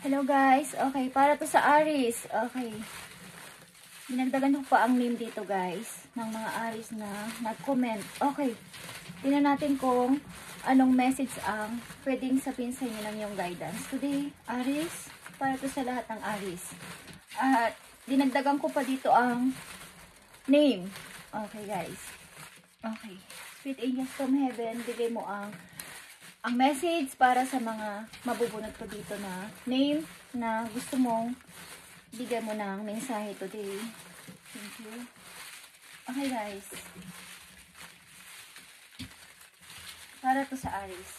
Hello guys. Okay, para to sa Aries. Okay. Dinagdagan ko pa ang name dito guys ng mga Aries na nag-comment. Okay. Tingnan natin kung anong message ang pwedeng sabihin sa inyo ng yung guidance. Today, Aries, para to sa lahat ng Aries. At dinagdagan ko pa dito ang name. Okay guys. Okay. Sweet angels from heaven, bigay mo ang message para sa mga mabubunod ko dito na name na gusto mong bigyan mo ng mensahe today. Thank you. Okay guys. Para to sa Aries.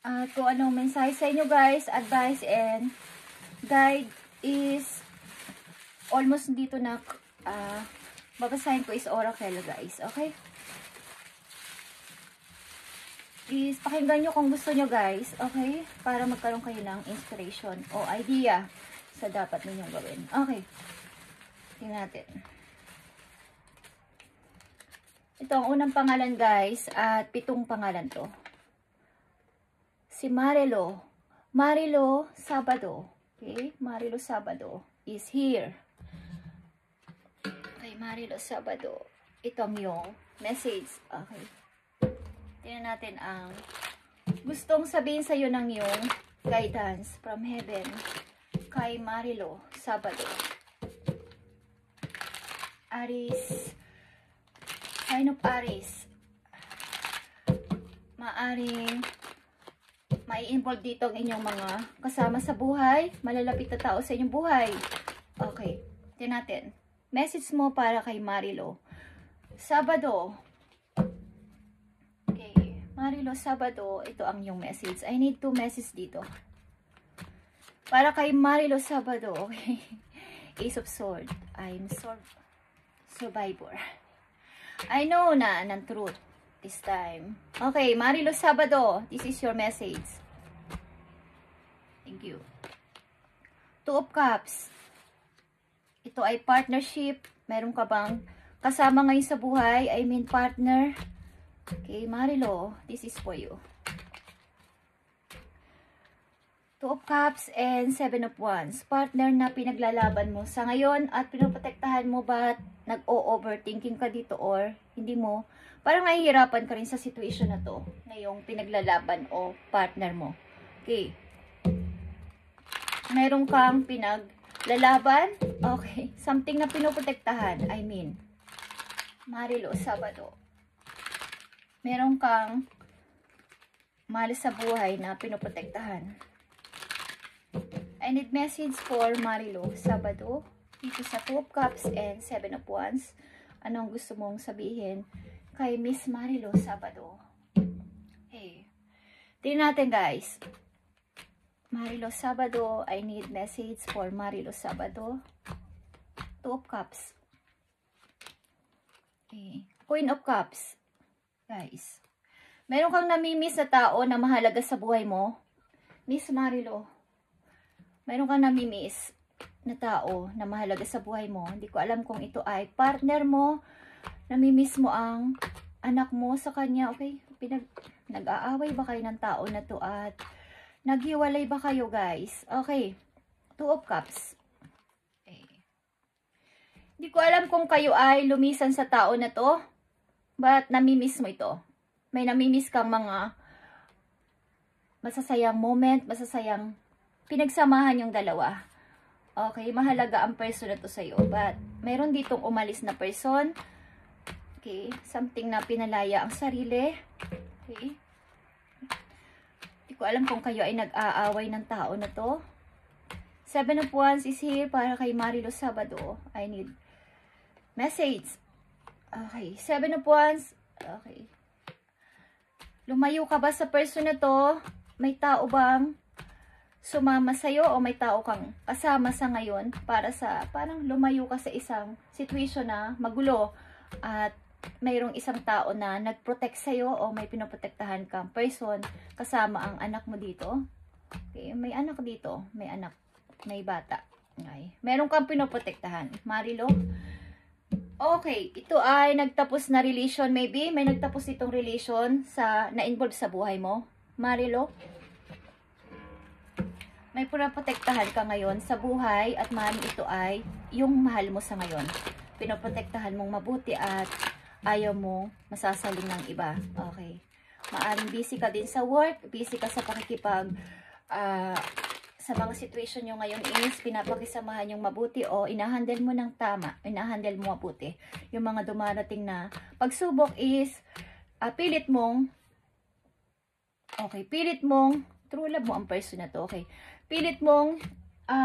At kung anong mensahe sa inyo guys, advice and guide is almost dito na babasahin ko is oracle guys. Okay? Is pakinggan nyo kung gusto nyo guys, okay? Para magkaroon kayo ng inspiration o idea sa dapat ninyong gawin. Okay. Tingnan natin. Ito ang unang pangalan guys at 7 pangalan to. Si Marilo. Marilo Sabado. Okay? Marilo Sabado is here. Okay, Marilo Sabado. Ito ang yung message. Okay. Tingnan natin ang gustong sabihin sa iyo ng yung guidance from heaven kay Marilo Sabado. Aries. Sign of Aries. Maaring mai-involve dito ang inyong mga kasama sa buhay, malalapit na tao sa inyong buhay. Okay. Tingnan natin. Message mo para kay Marilo Sabado. Marilo Sabado, ito ang yung message. I need 2 messages dito. Para kay Marilo Sabado, okay. Ace of Swords. I'm survivor. I know na ng truth this time. Okay, Marilo Sabado, this is your message. Thank you. 2 of Cups. Ito ay partnership. Meron ka bang kasama ngayon sa buhay? I mean partner. Okay, Marilo, this is for you. 2 of Cups and 7 of Wands. Partner na pinaglalaban mo sa ngayon at pinoprotektahan mo ba nag-o-overthinking ka dito or hindi mo? Parang nahihirapan ka rin sa situation na to na yung pinaglalaban o partner mo. Okay. Meron kang pinaglalaban? Okay. Something na pinoprotektahan. I mean, Marilo Sabado. Meron kang mahal sa buhay na pinoprotektahan. I need message for Marilo Sabado. Dito sa 2 of Cups and 7 of Wands. Anong gusto mong sabihin kay Miss Marilo Sabado? Hey. Tingnan natin guys. Marilo Sabado. I need message for Marilo Sabado. 2 of Cups. Okay. Queen of Cups. Guys, meron kang namimiss na tao na mahalaga sa buhay mo? Miss Marilo, meron kang namimiss na tao na mahalaga sa buhay mo. Hindi ko alam kung ito ay partner mo, namimiss mo ang anak mo sa kanya. Okay, nag-aaway ba kayo ng tao na to at naghiwalay ba kayo guys? Okay, 2 of Cups. Okay. Hindi ko alam kung kayo ay lumisan sa tao na to. But namimiss mo ito. May namimiss kang mga masasayang moment, masasayang pinagsamahan yung dalawa. Okay, mahalaga ang person na to sa'yo. But mayroon ditong umalis na person. Okay, something na pinalaya ang sarili. Okay. Hindi ko alam kung kayo ay nag-aaway ng tao na to. 7 of Wands is here para kay Marilo Sabado. I need message. Okay, 7 of Wands. Okay. Lumayo ka ba sa person na to? May tao bang sumama sa'yo o may tao kang kasama sa ngayon para sa, parang lumayo ka sa isang situation na magulo at mayroong isang tao na nag-protect sa'yo o may pinoprotektahan kang person kasama ang anak mo dito? Okay, may anak dito. May anak. May bata. Okay. Meron kang pinoprotektahan. Marilo? Okay, ito ay nagtapos na relation maybe. May nagtapos itong relation sa na-involve sa buhay mo. Marilo? may pinaprotektahan ka ngayon sa buhay at maaaring ito ay yung mahal mo sa ngayon. Pinoprotektahan mong mabuti at ayaw mo masasaling ng iba. Okay. Maaaring busy ka din sa work, busy ka sa pakikipag sa mga situation nyo ngayon is pinapakisamahan yung mabuti o inahandle mo ng tama, inahandle mo mabuti. Yung mga dumarating na pagsubok is pilit mong true love mo ang person na to. Okay. Pilit mong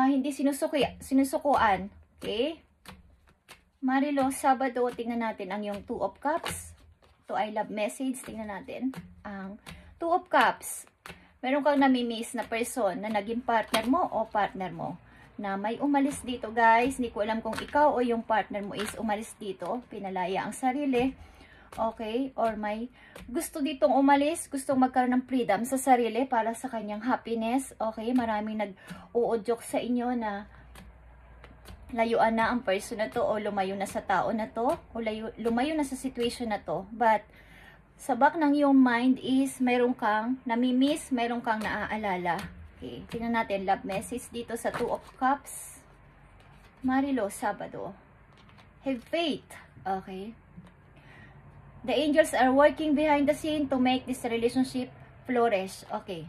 hindi sinusukuan. Okay? Marilo, Sabado, tingnan natin ang yung 2 of Cups. Ito ay love message. Tingnan natin ang 2 of Cups. Meron kang namimiss na person na naging partner mo o partner mo na may umalis dito, guys. Hindi ko alam kung ikaw o yung partner mo is umalis dito. Pinalaya ang sarili. Okay? Or may gusto ditong umalis, gustong magkaroon ng freedom sa sarili para sa kanyang happiness. Okay? Maraming nag-uudyok sa inyo na layuan na ang person na to o lumayo na sa tao na to o lumayo na sa situation na to. But sa back ng iyong mind is meron kang namimiss, meron kang naaalala. Okay, tingnan natin love message dito sa 2 of Cups. Marilo, Sabado. Have faith. Okay. The angels are working behind the scene to make this relationship flourish. Okay.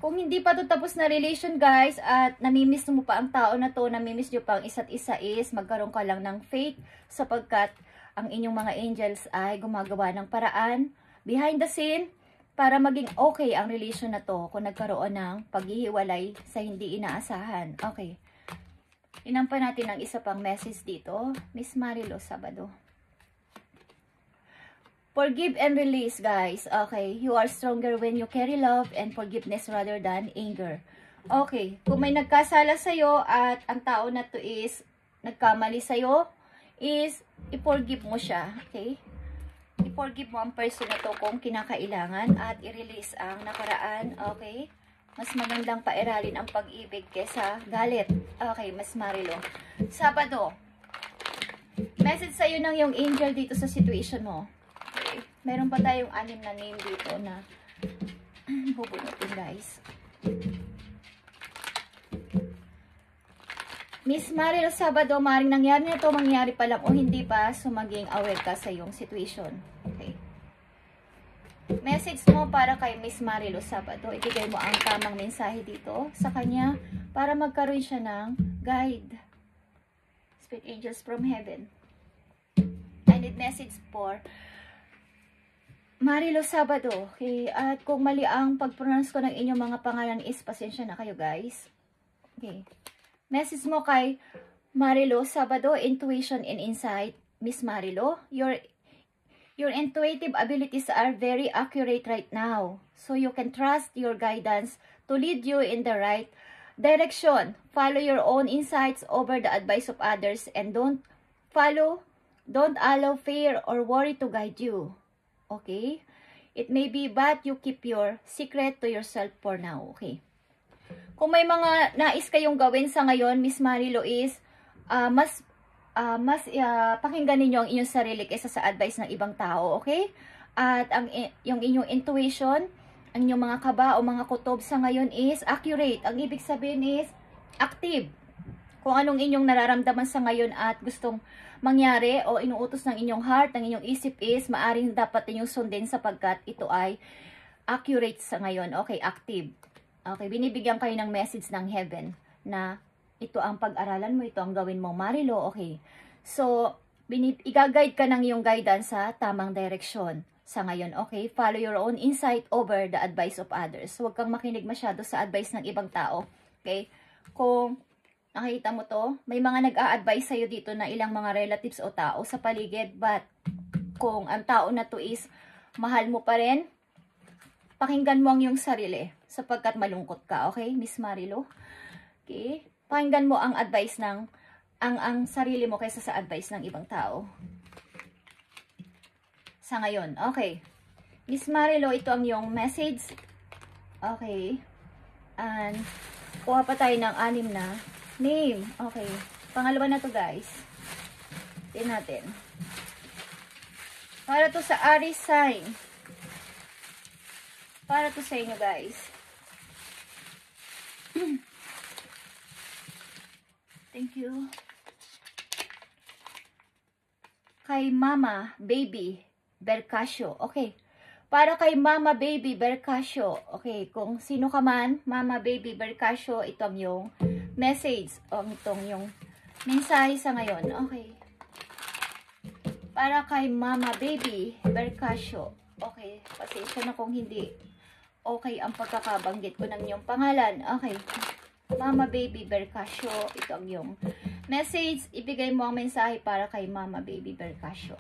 Kung hindi pa to tapos na relation, guys, at namimiss mo pa ang tao na to, namimiss nyo pa ang isa't isa is magkaroon ka lang ng faith sapagkat ang inyong mga angels ay gumagawa ng paraan behind the scene para maging okay ang relation na to kung nagkaroon ng paghihiwalay sa hindi inaasahan. Okay. Inampan natin ang isa pang message dito. Miss Marilo, Sabado. Forgive and release, guys. Okay. You are stronger when you carry love and forgiveness rather than anger. Okay. Kung may nagkasala sa'yo at ang tao na to is nagkamali sa'yo, is i-forgive mo siya. Okay? I-forgive mo ang person na to kung kinakailangan at i-release ang nakaraan. Okay? Mas magandang pairalin ang pag-ibig kesa galit. Okay, Mas Marilo. Sabado. Message sa'yo ng yung angel dito sa situation mo. Okay? Meron pa tayong 6 na name dito na bubunutin, guys. Miss Marilo, Sabado, maaaring nangyari na ito, mangyari pa lang o hindi pa, so maging aware ka sa iyong situation. Okay. Message mo para kay Miss Marilo, Sabado. Ibigay mo ang tamang mensahe dito sa kanya para magkaroon siya ng guide. Spirit angels from heaven. I need message for Marilo, Sabado. Okay. At kung mali ang pag-pronounce ko ng inyong mga pangalan is pasensya na kayo, guys. Okay. Message mo kay Marilo, Sabado, intuition and insight. Miss Marilo, your intuitive abilities are very accurate right now. So you can trust your guidance to lead you in the right direction. Follow your own insights over the advice of others and don't allow fear or worry to guide you. Okay? It may be but you keep your secret to yourself for now. Okay? Kung may mga nais kayong gawin sa ngayon, Miss Marilo, is mas pakinggan ninyo ang inyong sarili kaysa sa advice ng ibang tao, okay? At yung inyong intuition, ang inyong mga kaba o mga kutob sa ngayon is accurate. Ang ibig sabihin is active. Kung anong inyong nararamdaman sa ngayon at gustong mangyari o inuutos ng inyong heart, ng inyong isip is maaring dapat inyong sundin sapagkat ito ay accurate sa ngayon. Okay, active. Okay, binibigyan kayo ng message ng heaven na ito ang pag-aralan mo, ito ang gawin mo, Marilo. Okay. So, i-guide ka ng iyong guidance sa tamang direksyon sa ngayon. Okay? Follow your own insight over the advice of others. Huwag kang makinig masyado sa advice ng ibang tao. Okay? Kung nakita mo to, may mga nag-a-advise sa'yo dito na ilang mga relatives o tao sa paligid. But, kung ang tao na to is mahal mo pa rin, pakinggan mo ang iyong sarili sapagkat malungkot ka. Okay, Miss Marilo? Okay? Pakinggan mo ang advice ng ang sarili mo kaysa sa advice ng ibang tao. Sa ngayon. Okay. Miss Marilo, ito ang iyong message. Okay. And kuha pa tayo ng 6 na name. Okay. Pangalawa na to, guys. Tingnan natin. Para to sa Aries sign. Para to sa inyo, guys. Thank you. Kay Mama Baby Bercasio. Okay. Para kay Mama Baby Bercasio. Okay. Kung sino ka man, Mama Baby Bercasio, itong yung message. O itong yung mensahe sa ngayon. Okay. Para kay Mama Baby Bercasio. Okay. Pasensya na kung hindi okay ang pagkakabanggit ko ng iyong pangalan. Okay. Mama Baby Bercasio, ito ang yung message. Ibigay mo ang mensahe para kay Mama Baby Bercasio.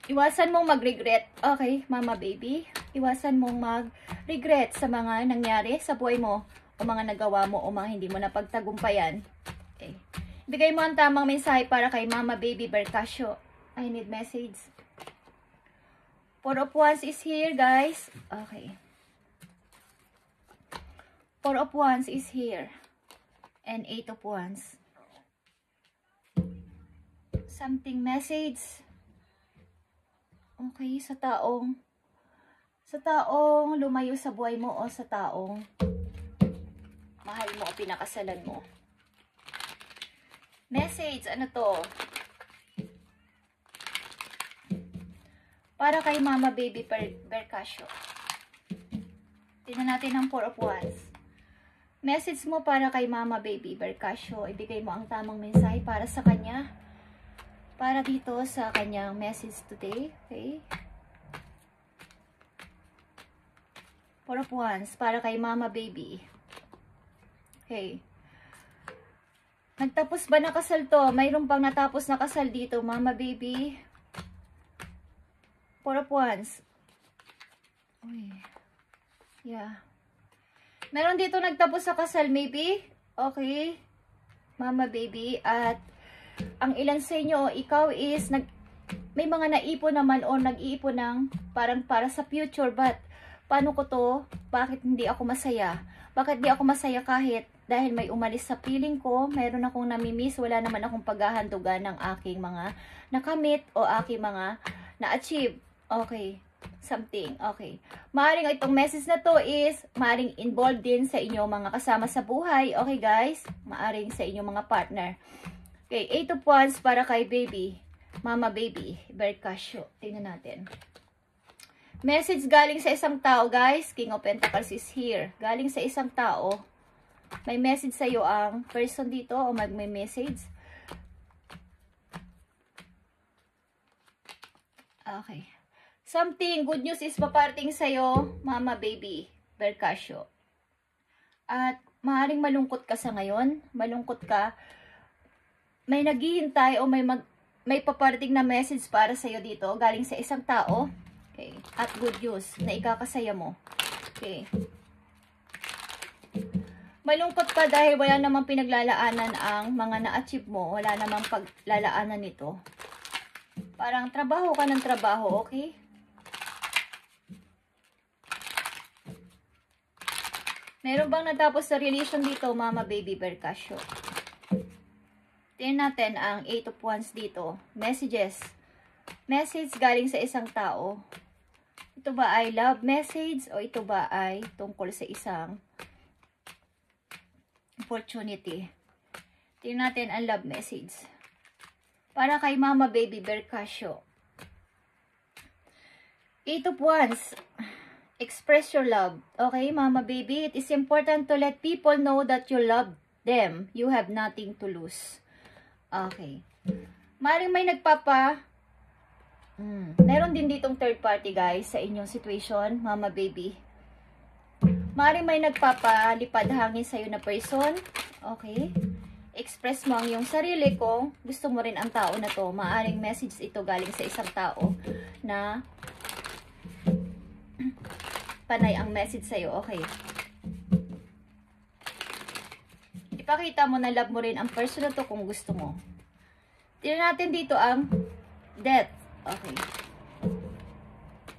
Iwasan mong mag-regret. Okay, Mama Baby. Iwasan mong mag-regret sa mga nangyari sa buhay mo o mga nagawa mo o mga hindi mo napagtagumpayan. Okay. Ibigay mo ang tamang mensahe para kay Mama Baby Bercasio. I need message. Four of Wands is here, guys. Okay. Four of Wands is here. And Eight of Wands. Something message. Okay, sa taong lumayo sa buhay mo o sa taong mahal mo o pinakasalan mo. Message, ano to? Para kay Mama Baby Bercasio. Tingnan natin ang Four of Wands. Message mo para kay Mama Baby Bercasio. Ibigay mo ang tamang mensahe para sa kanya. Para dito sa kanyang message today. Okay? Four of Wands. Para kay Mama Baby. Okay. Nagtapos ba na kasal to? Mayroon pang natapos na kasal dito, Mama Baby. Four of Wands. Uy. Yeah. Meron dito nagtapos sa kasal, maybe. Okay. Mama Baby. At ang ilan sa inyo, ikaw is may mga naipon naman o nag-iipon ng parang para sa future. But, paano ko to? Bakit hindi ako masaya? Bakit di ako masaya kahit dahil may umalis sa piling ko, mayroon akong namimiss, wala naman akong paghahandugan ng aking mga nakamit o aking mga na-achieve. Okay. Something. Okay. Maaring itong message na to is maaring involved din sa inyong mga kasama sa buhay. Okay, guys? Maaring sa inyong mga partner. Okay. Eight of Wands para kay Baby. Mama Baby Bercasio. Tingnan natin. Message galing sa isang tao, guys. King of Pentacles is here. Galing sa isang tao. May message sa iyo ang person dito o may message. Okay. Something good news is paparating sa'yo, Mama Baby Bercasio. At maaaring malungkot ka sa ngayon. Malungkot ka. May naghihintay o may paparating na message para sa'yo dito. Galing sa isang tao. Okay. At good news na ikakasaya mo. Okay. Malungkot ka dahil wala namang pinaglalaanan ang mga na-achieve mo. Wala namang paglalaanan nito. Parang trabaho ka ng trabaho, okay? Meron bang natapos sa relation dito, Mama Baby Bercasio? Tingnan natin ang Eight of Wands dito. Messages. Message galing sa isang tao. Ito ba ay love message o ito ba ay tungkol sa isang opportunity? Tingnan natin ang love message. Para kay Mama Baby Bercasio. Eight of Wands. Express your love. Okay, Mama Baby? It is important to let people know that you love them. You have nothing to lose. Okay. Maring may meron din ditong third party, guys, sa inyong situation, Mama Baby. Maring may nagpapalipad hangin sa'yo na person. Okay. Express mo ang iyong sarili kung gusto mo rin ang tao na to. Maaring message ito galing sa isang tao na panay ang message sa'yo. Okay. Ipakita mo na love mo rin ang person na to kung gusto mo. Tignan natin dito ang death. Okay.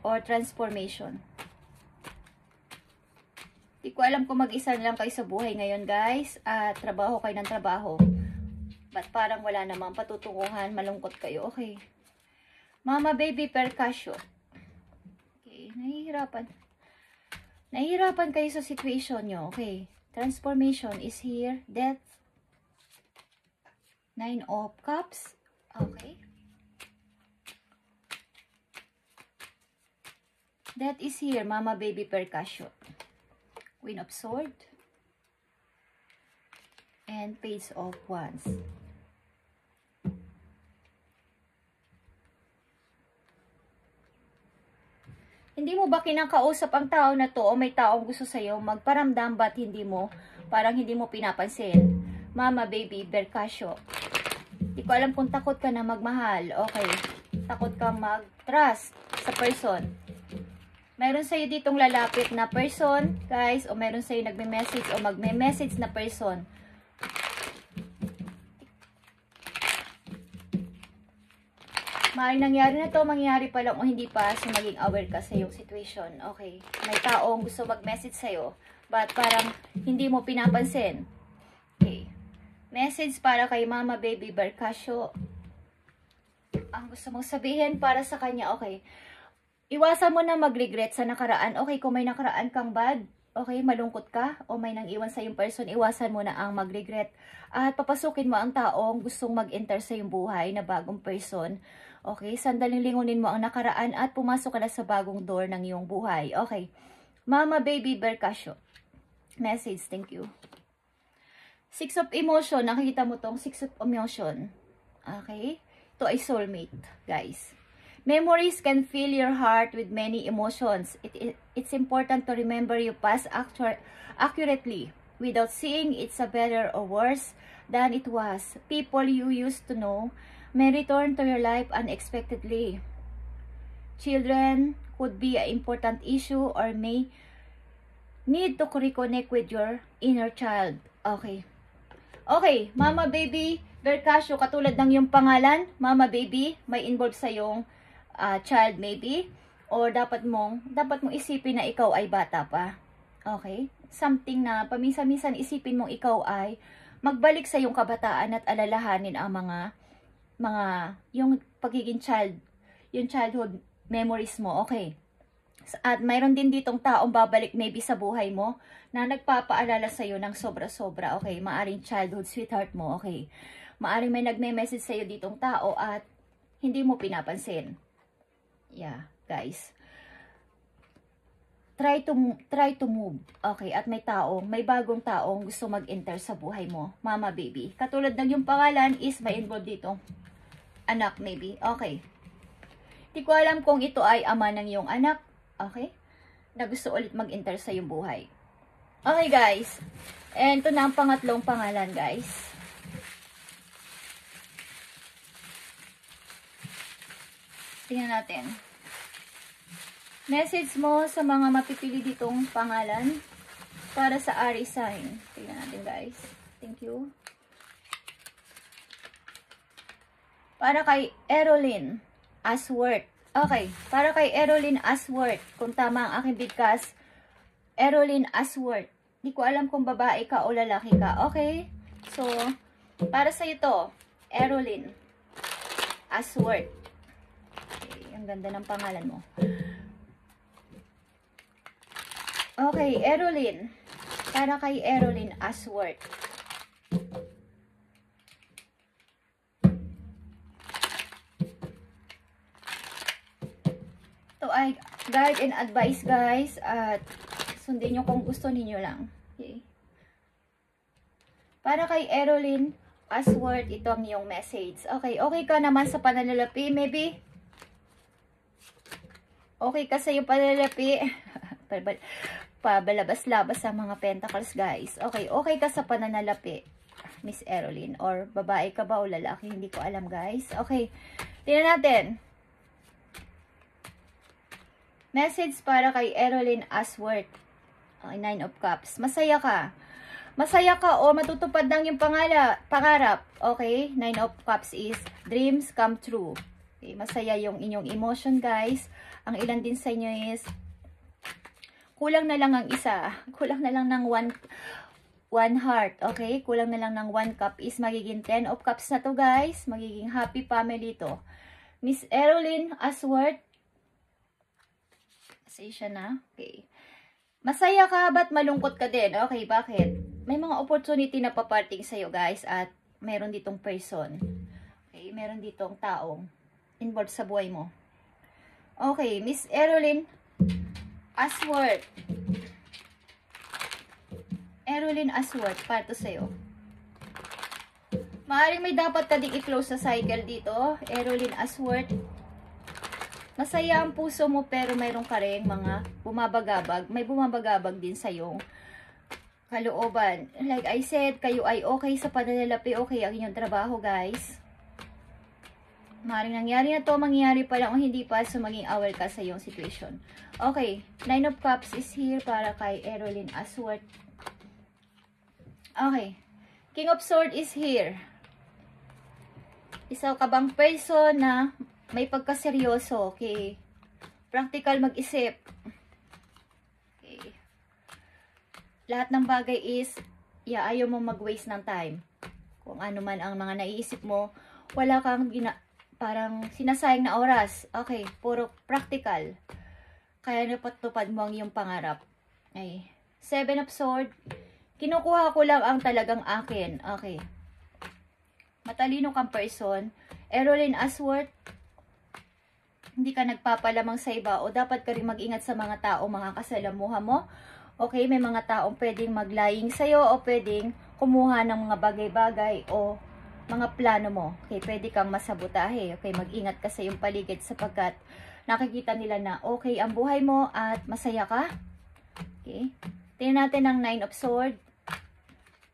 Or transformation. Di ko alam kung mag-isa lang kayo sa buhay ngayon, guys. At trabaho kayo ng trabaho. But parang wala namang patutunguhan. Malungkot kayo. Okay. Mama Baby Bercasio. Okay. Nahihirapan kayo sa situation nyo. Okay. Transformation is here. Death. 9 of Cups. Okay. That is here, Mama Baby Percussion. Queen of Swords. And Page of Wands. Hindi mo ba kinakausap ang tao na to o may taong gusto sa'yo magparamdam ba't parang hindi mo pinapansin? Mama Baby Percussion. Hindi ko alam kung takot ka na magmahal. Okay. Takot kang mag-trust sa person. Meron sa'yo ditong lalapit na person, guys, o meron sa'yo nagme-message o magme-message na person. Maaaring nangyari na to, mangyari pa lang o hindi pa, so maging aware ka sa iyong situation. Okay. May taong gusto mag-message sa'yo, but parang hindi mo pinapansin. Okay. Message para kay Mama Baby Percussion. Ang gusto mong sabihin para sa kanya, okay. Iwasan mo na mag-regret sa nakaraan. Okay, kung may nakaraan kang bad, okay, malungkot ka, o may nang iwan sa yung person, iwasan mo na ang mag-regret. At papasukin mo ang taong gustong mag-enter sa yung buhay na bagong person. Okay, sandaling lingunin mo ang nakaraan at pumasok ka na sa bagong door ng iyong buhay. Okay, Mama Baby Percussion. Message, thank you. 6 of Emotion, nakikita mo tong 6 of Emotion. Okay, ito ay soulmate, guys. Memories can fill your heart with many emotions. It's important to remember your past accurately without seeing it's a better or worse than it was. People you used to know may return to your life unexpectedly. Children could be an important issue or may need to reconnect with your inner child. Okay. Okay, Mama Baby Percussion, katulad ng yung pangalan, Mama Baby, may involved sa yung child maybe, or dapat mong isipin na ikaw ay bata pa. Okay? Something na paminsan-minsan isipin mong ikaw ay magbalik sa yung kabataan at alalahanin ang mga yung pagiging yung childhood memories mo. Okay? At mayroon din ditong taong babalik maybe sa buhay mo na nagpapaalala sa'yo ng sobra-sobra. Okay? Maaring childhood sweetheart mo. Okay? Maaring may nagme-message sa'yo ditong tao at hindi mo pinapansin. Yeah, guys. Try to move. Okay, at may bagong taong gusto mag-enter sa buhay mo, Mama Baby. Katulad ng yung pangalan is may involved dito. Anak maybe. Okay. Hindi ko alam kung ito ay ama ng iyong anak. Okay? Na gusto ulit mag-enter sa iyong buhay. Okay, guys. And ito na ang pangatlong pangalan, guys. Tingnan natin. Message mo sa mga mapipili ditong pangalan para sa Aries sign. Tingnan natin, guys. Thank you. Para kay Erolyn Asworth. Okay. Para kay Erolyn Asworth. Kung tama ang aking bigkas, Erolyn Asworth. Hindi ko alam kung babae ka o lalaki ka. Okay? So, para sa ito, Erolyn Asworth. Ang ganda ng pangalan mo. Okay, Erolyn. Para kay Erolyn Asworth. Ito ay guide and advice, guys. At sundin nyo kung gusto ninyo lang. Okay. Para kay Erolyn Asworth, ito ang iyong message. Okay, okay ka naman sa pananalapi, maybe? Okay ka sa yung pananalapi. Pabalabas-labas sa mga pentacles, guys. Okay, okay ka sa pananalapi, Miss Erolyn. Or babae ka ba o lalaki? Hindi ko alam, guys. Okay, tingnan natin. Message para kay Erolyn Asworth. Okay, 9 of Cups. Masaya ka. Masaya ka o matutupad lang yung pangarap. Okay, 9 of Cups is dreams come true. Okay, masaya yung inyong emotion, guys. Ang ilan din sa inyo is kulang na lang ang isa. Kulang na lang ng one heart. Okay, kulang na lang ng 1 cup is magiging 10 of Cups na to, guys. Magiging happy family to. Miss Erolyn Asworth. Say siya na. Okay. Masaya ka, ba't malungkot ka din? Okay, bakit? may mga opportunity na paparting sa'yo, guys, at meron ditong person. Okay, meron ditong taong involved sa buhay mo. Okay, Miss Erolyn Asworth. Erolyn Asworth, para to sa'yo. Maaaring may dapat ka ding i-close sa cycle dito, Erolyn Asworth. Masaya ang puso mo pero mayroon ka rin mga bumabagabag. May bumabagabag din sa iyong kalooban. Like I said, kayo ay okay sa pananalapi, okay ang inyong trabaho, guys. Maaaring nangyari na to, mangyayari pa lang o hindi pa, so maging aware ka sa iyong situation. Okay, 9 of Cups is here para kay Erolyn Asworth. Okay, King of Swords is here. Isa ka bang person na may pagkaseryoso, okay? Practical mag-isip. Okay. Lahat ng bagay is, ayaw mo mag-waste ng time. Kung ano man ang mga naiisip mo, wala kang parang sinasayang na oras. Okay, puro practical. Kaya napatupad mo ang iyong pangarap. Okay. 7 of Swords. Kinukuha ko lang ang talagang akin. Okay. Matalino kang person. Erolyn Asworth, hindi ka nagpapalamang sa iba o dapat ka rin mag-ingat sa mga tao, mga kasalamuha mo. Okay, may mga taong pwedeng maglaying sa'yo o pwedeng kumuha ng mga bagay-bagay o mga plano mo. Okay, pwede kang masabotahe. Okay, mag-ingat ka sa iyong paligid sapagkat nakikita nila na okay ang buhay mo at masaya ka. Okay, tingnan natin ang 9 of Swords.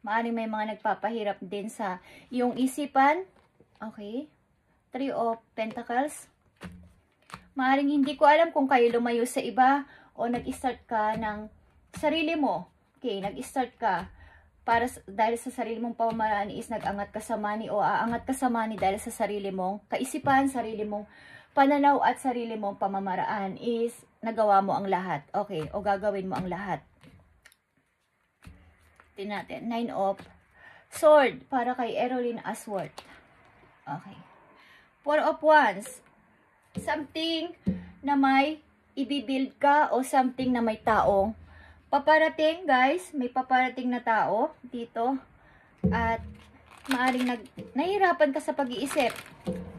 Maaaring may mga nagpapahirap din sa iyong isipan. Okay, 3 of Pentacles. Maaaring hindi ko alam kung kayo lumayo sa iba o nag-start ka ng sarili mo. Okay, nag-start ka para dahil sa sarili mong pamamaraan is nag-angat ka sa money o aangat ka sa money dahil sa sarili mong kaisipan, sarili mong pananaw at sarili mong pamamaraan is nagawa mo ang lahat. Okay, o gagawin mo ang lahat. Tingnan natin, 9 of Swords para kay Erolyn Asworth. Okay. 4 of Wands. Something na may ibibuild ka o something na may taong paparating, guys. May paparating na tao dito. At maaring nahihirapan ka sa pag-iisip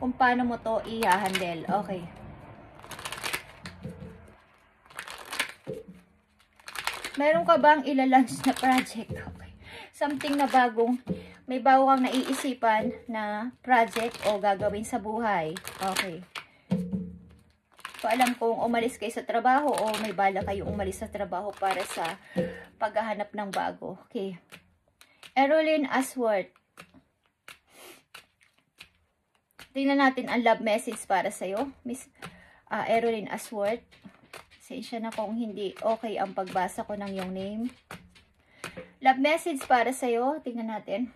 kung paano mo to i-handle. Okay. Meron ka bang ilalunch na project? Okay. Something na bagong, may bago kang naiisipan na project o gagawin sa buhay. Okay. So, alam kong umalis kayo sa trabaho o may bala kayong umalis sa trabaho para sa paghahanap ng bago. Okay. Erolyn Asworth. Tingnan natin ang love message para sa'yo, Miss Erolyn Asworth. Sensya na kung hindi okay ang pagbasa ko ng iyong name. Love message para sa'yo. Tingnan natin.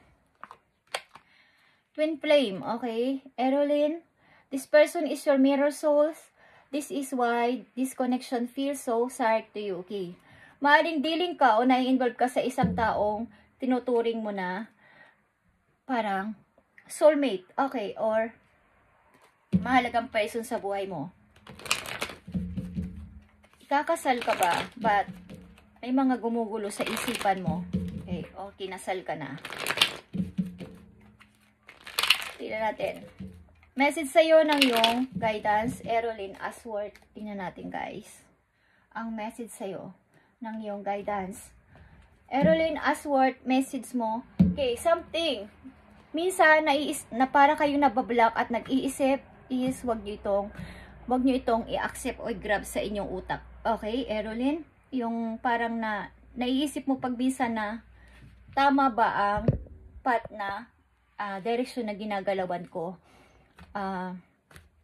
Twin Flame. Okay. Erolyn, this person is your mirror souls. This is why this connection feels so sad to you. Okay. Maaring dealing ka o nai-involve ka sa isang taong tinuturing mo na parang soulmate. Okay. Or mahalagang person sa buhay mo. Kakasal ka ba? But may mga gumugulo sa isipan mo. Okay, o kinasal ka na. Tingnan natin. Message sa'yo ng iyong guidance, Erolyn Asworth. Tingnan natin, guys. Ang message sa'yo ng iyong guidance. Erolyn Asworth, message mo. Okay, something. Minsan, na para kayong nabablock at nag-iisip is wag nyo itong i-accept o i-grab sa inyong utak. Okay, Erolyn? Yung parang naiisip mo pagbisa na tama ba ang path na direksyon na ginagalawan ko.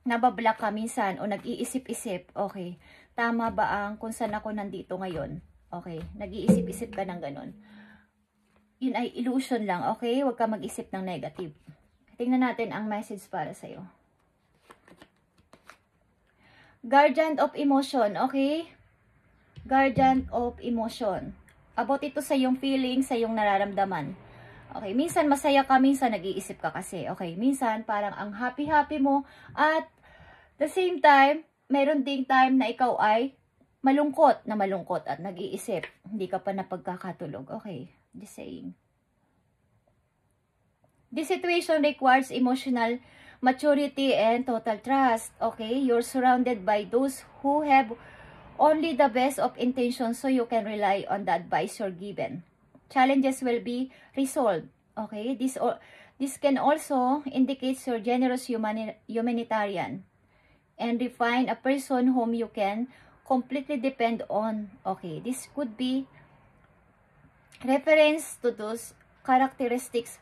Nabablock ka minsan o nag-iisip-isip. Okay, tama ba ang kung saan ako nandito ngayon? Okay, nag-iisip-isip ka ng ganun. Yun ay illusion lang. Okay, huwag ka mag-isip ng negative. Tingnan natin ang message para sa'yo. Guardian of emotion, okay? Guardian of emotion. About ito sa iyong feeling, sa iyong nararamdaman. Okay, minsan masaya ka, minsan nag-iisip ka kasi. Okay, minsan parang ang happy-happy mo at the same time, meron ding time na ikaw ay malungkot at nag-iisip. Hindi ka pa napagkakatulog. Okay, Just saying. This situation requires emotional maturity and total trust. Okay? You're surrounded by those who have only the best of intentions, so you can rely on the advice you're given. Challenges will be resolved. Okay? This can also indicate you're generous humanitarian and refine a person whom you can completely depend on. Okay? This could be reference to those characteristics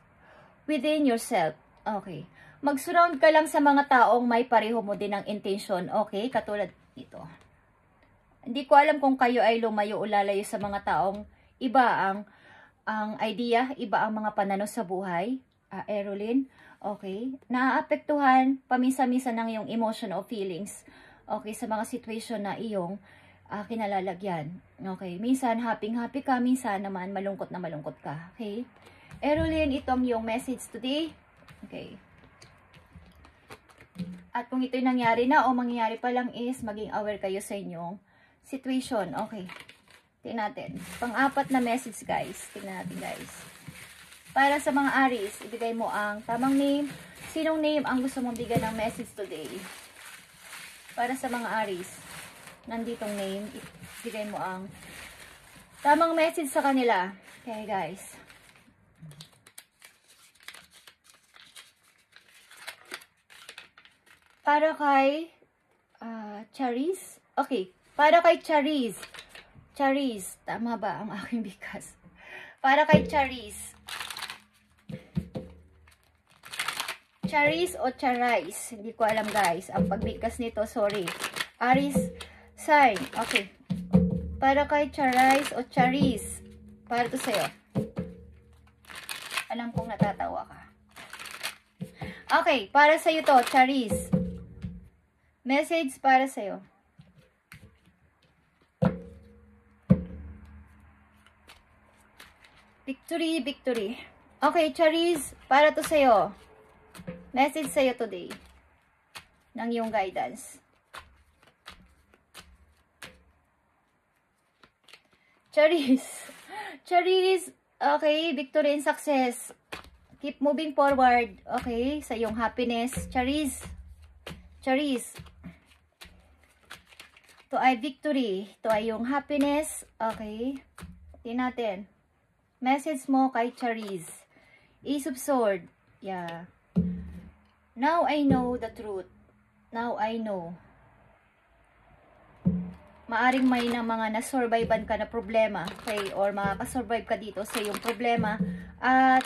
within yourself. Okay. Mag-surround ka lang sa mga taong may pareho mo din ng intention. Okay? Katulad nito. Hindi ko alam kung kayo ay lumayo o lalayo sa mga taong iba ang idea, iba ang mga pananaw sa buhay. Erolyn. Okay? Naaapektuhan paminsan-minsan ng iyong emotion o feelings. Okay? Sa mga situation na iyong kinalalagyan. Okay? Minsan happy-happy ka, minsan naman malungkot na malungkot ka. Okay? Erolyn, ito ang iyong message today. Okay. At kung ito'y nangyari na o mangyayari pa lang is, maging aware kayo sa inyong situation. Okay. Tingnan natin. Pang-apat na message, guys. Tingnan natin, guys. Para sa mga Aries, ibigay mo ang tamang name. Sinong name ang gusto mong bigyan ng message today? Para sa mga Aries, nanditong name, ibigay mo ang tamang message sa kanila. Okay, guys. Para kay Charis. Okay. Para kay Charis. Charis. Tama ba ang aking bigas? Para kay Charis. Charis o Charis. Hindi ko alam, guys. Ang pagbigkas nito, sorry. Aries sign. Okay. Para kay Charis o Charis. Para to sa'yo. Alam kong natatawa ka. Okay. Para sa'yo to, Charis. Message para sa'yo. Victory, victory. Okay, Charis, para to sa'yo. Message sa'yo today. Ng iyong guidance. Charis. Charis, okay, victory and success. Keep moving forward, okay, sa iyong happiness. Charis. Charis. Ito ay victory. Ito ay yung happiness. Okay. Tingnan natin. Message mo kay Charis. Ace of Swords. Yeah. Now I know the truth. Now I know. Maaring may na mga nasurvivean ka na problema. Okay. Or makakasurvive ka dito sa iyong problema. At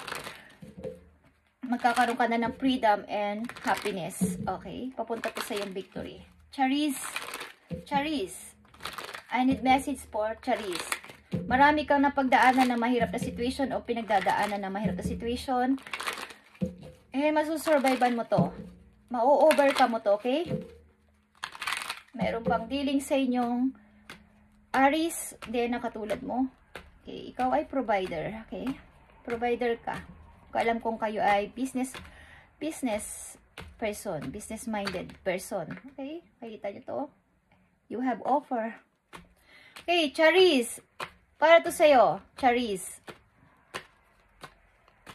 magkakaroon ka na ng freedom and happiness. Okay. Papunta to sa iyong victory. Charis. Charis. I need message for Charis. Marami kang napagdaanan na mahirap na situation o pinagdadaanan na mahirap na situation. Masusurvivean mo to. Ma-overcome mo to, okay? Meron pang dealing sa inyong Aries, din na katulad mo. Okay, ikaw ay provider, okay? Provider ka. Alam kong kayo ay business person, business-minded person. Okay? Nakita nyo to? You have offer. Okay, Charis. Para to sa'yo, Charis.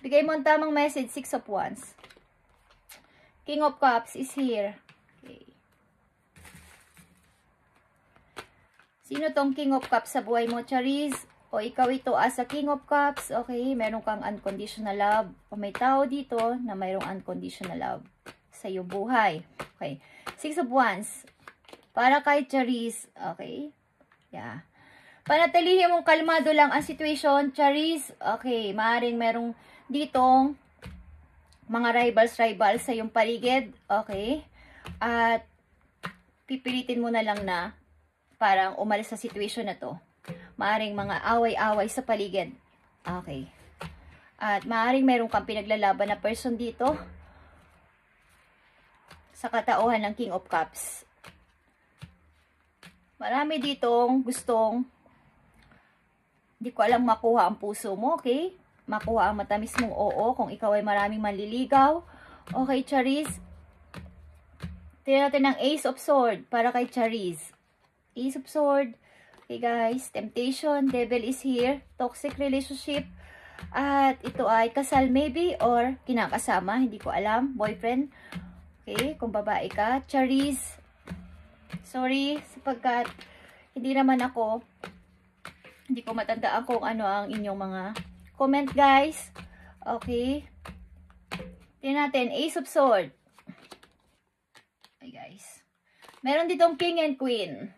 Bigay mo ang tamang message, 6 of Wands. King of Cups is here. Okay. Sino tong King of Cups sa buhay mo, Charis? O ikaw ito as a King of Cups. Okay, meron kang unconditional love. O may tao dito na mayroong unconditional love sa iyong buhay. Okay. 6 of Wands. Para kay Charis. Okay. Yeah. Panatilihin mong kalmado lang ang situation, Charis. Okay. Maaaring merong ditong mga rivals sa iyong paligid. Okay. At pipilitin mo na lang na parang umalis sa situation na to. Maaaring mga away-away sa paligid. Okay. At maaaring meron kang pinaglalaban na person dito sa katauhan ng King of Cups. Marami ditong gustong, hindi ko alam, makuha ang puso mo, okay? Makuha ang matamis mong oo kung ikaw ay maraming manliligaw. Okay, Charis. Tingnan natin ang Ace of Swords para kay Charis. Ace of Swords. Okay, guys. Temptation. Devil is here. Toxic relationship. At ito ay kasal maybe or kinakasama, hindi ko alam, boyfriend. Okay, kung babae ka. Charis, sorry, sapagkat hindi ko matandaan kung ano ang inyong mga comment, guys. Okay. Tingnan natin, Ace of Swords. Okay, guys. Meron ditong King and Queen.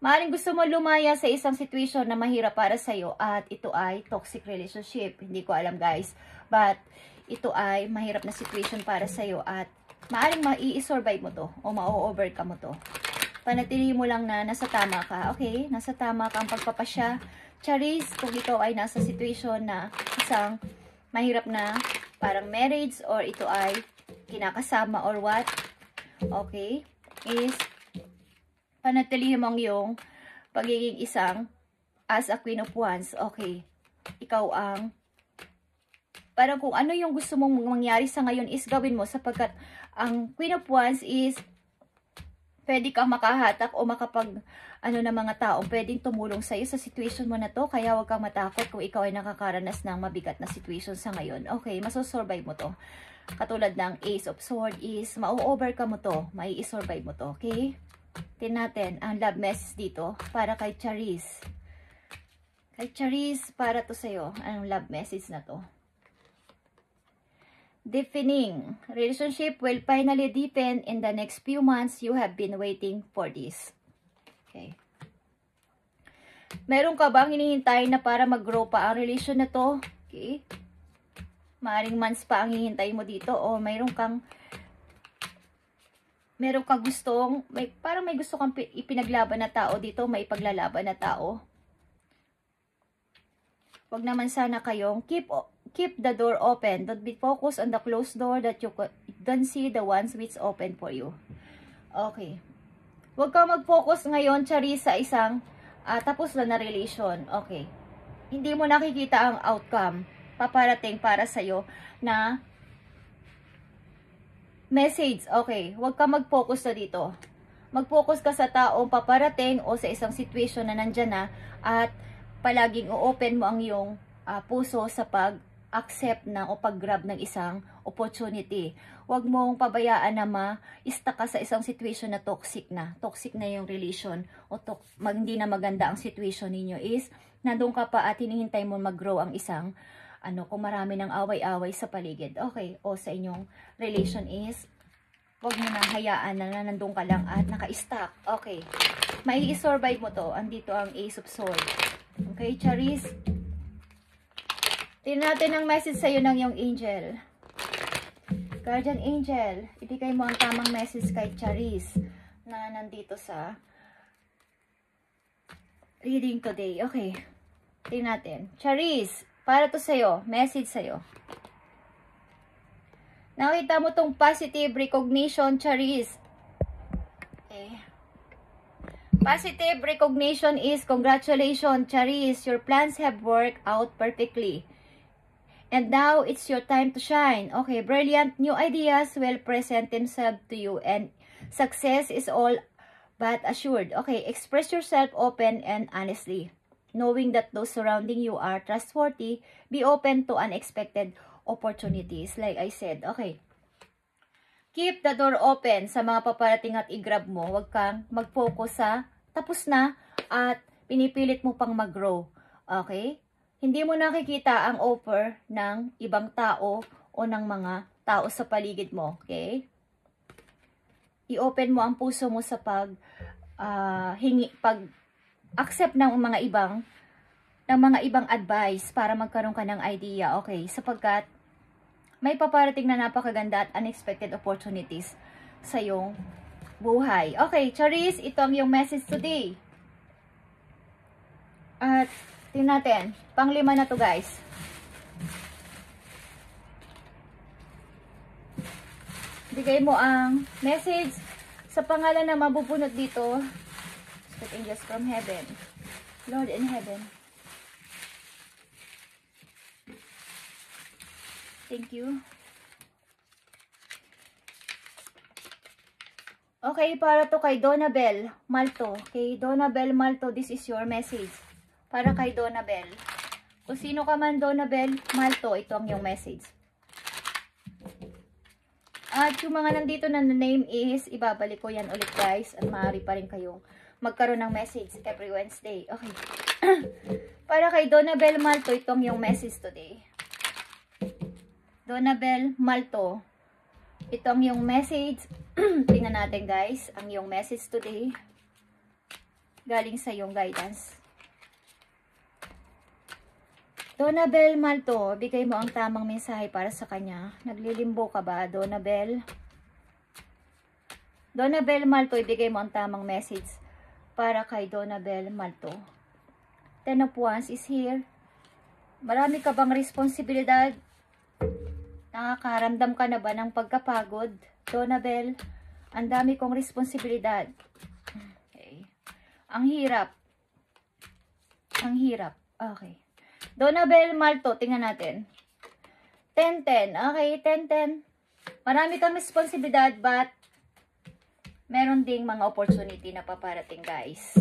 Maaaring gusto mo lumaya sa isang situation na mahirap para sa'yo at ito ay toxic relationship. Hindi ko alam, guys. But ito ay mahirap na situation para sa'yo at maaaring mai-survive mo to o ma-overcome mo to. Panatili mo lang na nasa tama ka. Okay? Nasa tama ka ang pagpapasya. Charis, kung ikaw ay nasa situation na isang mahirap na parang marriage or ito ay kinakasama or what. Okay? Is panatilihin mong yung pagiging isang as a Queen of Wands. Okay. Ikaw ang parang kung ano yung gusto mong mangyari sa ngayon is gawin mo sapagkat ang Queen of Wands is pwede kang makahatak o makapag ano na mga taong pwedeng tumulong sa iyo sa situation mo na to. Kaya huwag kang matakot kung ikaw ay nakakaranas ng mabigat na situation sa ngayon. Okay, masosurvive mo to. Katulad ng Ace of Swords is ma-overcome mo to. Mai-survive mo to. Okay? Tingnan natin ang love message dito para kay Charis. Kay Charis, para to sa'yo. Anong love message na to? Deepening. Relationship will finally deepen in the next few months. You have been waiting for this. Okay. Meron ka bang hinihintay na para mag-grow pa ang relation na to? Okay. Maaring months pa ang hihintay mo dito o meron kang gustong, parang may gusto kang ipinaglaban na tao dito, may ipaglalaban na tao. Wag naman sana kayong keep the door open. Don't be focused on the closed door that you don't see the ones which open for you. Okay. Wag kang mag-focus ngayon, Charis, sa isang tapos na relation. Okay. Hindi mo nakikita ang outcome paparating para sa'yo na message. Okay, huwag ka mag-focus na dito. Mag-focus ka sa taong paparating o sa isang situation na nandyan na at palaging o-open mo ang iyong puso sa pag-accept na o pag-grab ng isang opportunity. Huwag mong pabayaan na ma-stuck ka sa isang situation na toxic na. Toxic na yung relation o hindi na maganda ang situation ninyo is nandun ka pa at hinihintay mo mag-grow ang isang kung marami ng away-away sa paligid. Okay, o sa inyong relation is, huwag mo na hayaan na nandun ka lang at naka-stuck. Okay, mai-survive mo to. Andito ang Ace of Swords. Okay, Charis. Tingnan natin ang message sa'yo ng iyong angel. Guardian Angel, ibigay mo ang tamang message kay Charis na nandito sa reading today. Okay, tingnan natin. Charis, para to sa'yo, message sa'yo. Nakita mo tong positive recognition, Charis. Okay. Positive recognition is, congratulations, Charis. Your plans have worked out perfectly. And now, it's your time to shine. Okay, brilliant new ideas will present themselves to you. And success is all but assured. Okay, express yourself open and honestly. Knowing that those surrounding you are trustworthy, be open to unexpected opportunities. Like I said, okay. Keep the door open sa mga paparating at i-grab mo. Huwag kang mag-focus sa tapos na at pinipilit mo pang mag-grow. Okay? Hindi mo nakikita ang offer ng ibang tao o ng mga tao sa paligid mo. Okay? I-open mo ang puso mo sa pag-accept ng mga ibang advice para magkaroon ka ng idea. Okay? Sapagkat may paparating na napakaganda at unexpected opportunities sa iyong buhay. Okay, Charis, ito ang iyong message today. At tingnan natin, pang-5 na to, guys. Bigay mo ang message sa pangalan na mabubunot dito. Spirit angels from heaven. Lord in heaven. Thank you. Okay, para to kay Donabel Malto. Kay Donabel Malto, this is your message. Para kay Donabel. Kung sino ka man, Donabel, Malto, ito ang yung message. At yung mga nandito na name is, ibabalik ko yan ulit guys. At maaari pa rin kayong magkaroon ng message every Wednesday. Okay. Para kay Donabel Malto, itong yung message today. Donabel Malto, itong yung message. Tingnan natin guys, ang yung message today. Galing sa yung guidance. Donabel Malto, bigay mo ang tamang mensahe para sa kanya. Naglilimbo ka ba, Donabel? Donabel Malto, ibigay mo ang tamang message para kay Donabel Malto. Ten of Wands is here. Marami ka bang responsibilidad? Nakakaramdam ka na ba ng pagkapagod? Donabel, ang dami kong responsibilidad. Okay. Ang hirap. Ang hirap. Okay. Donabel Malto, tingnan natin. 10-10. Okay, 10-10. Marami kang responsibilidad, but meron ding mga opportunity na paparating, guys.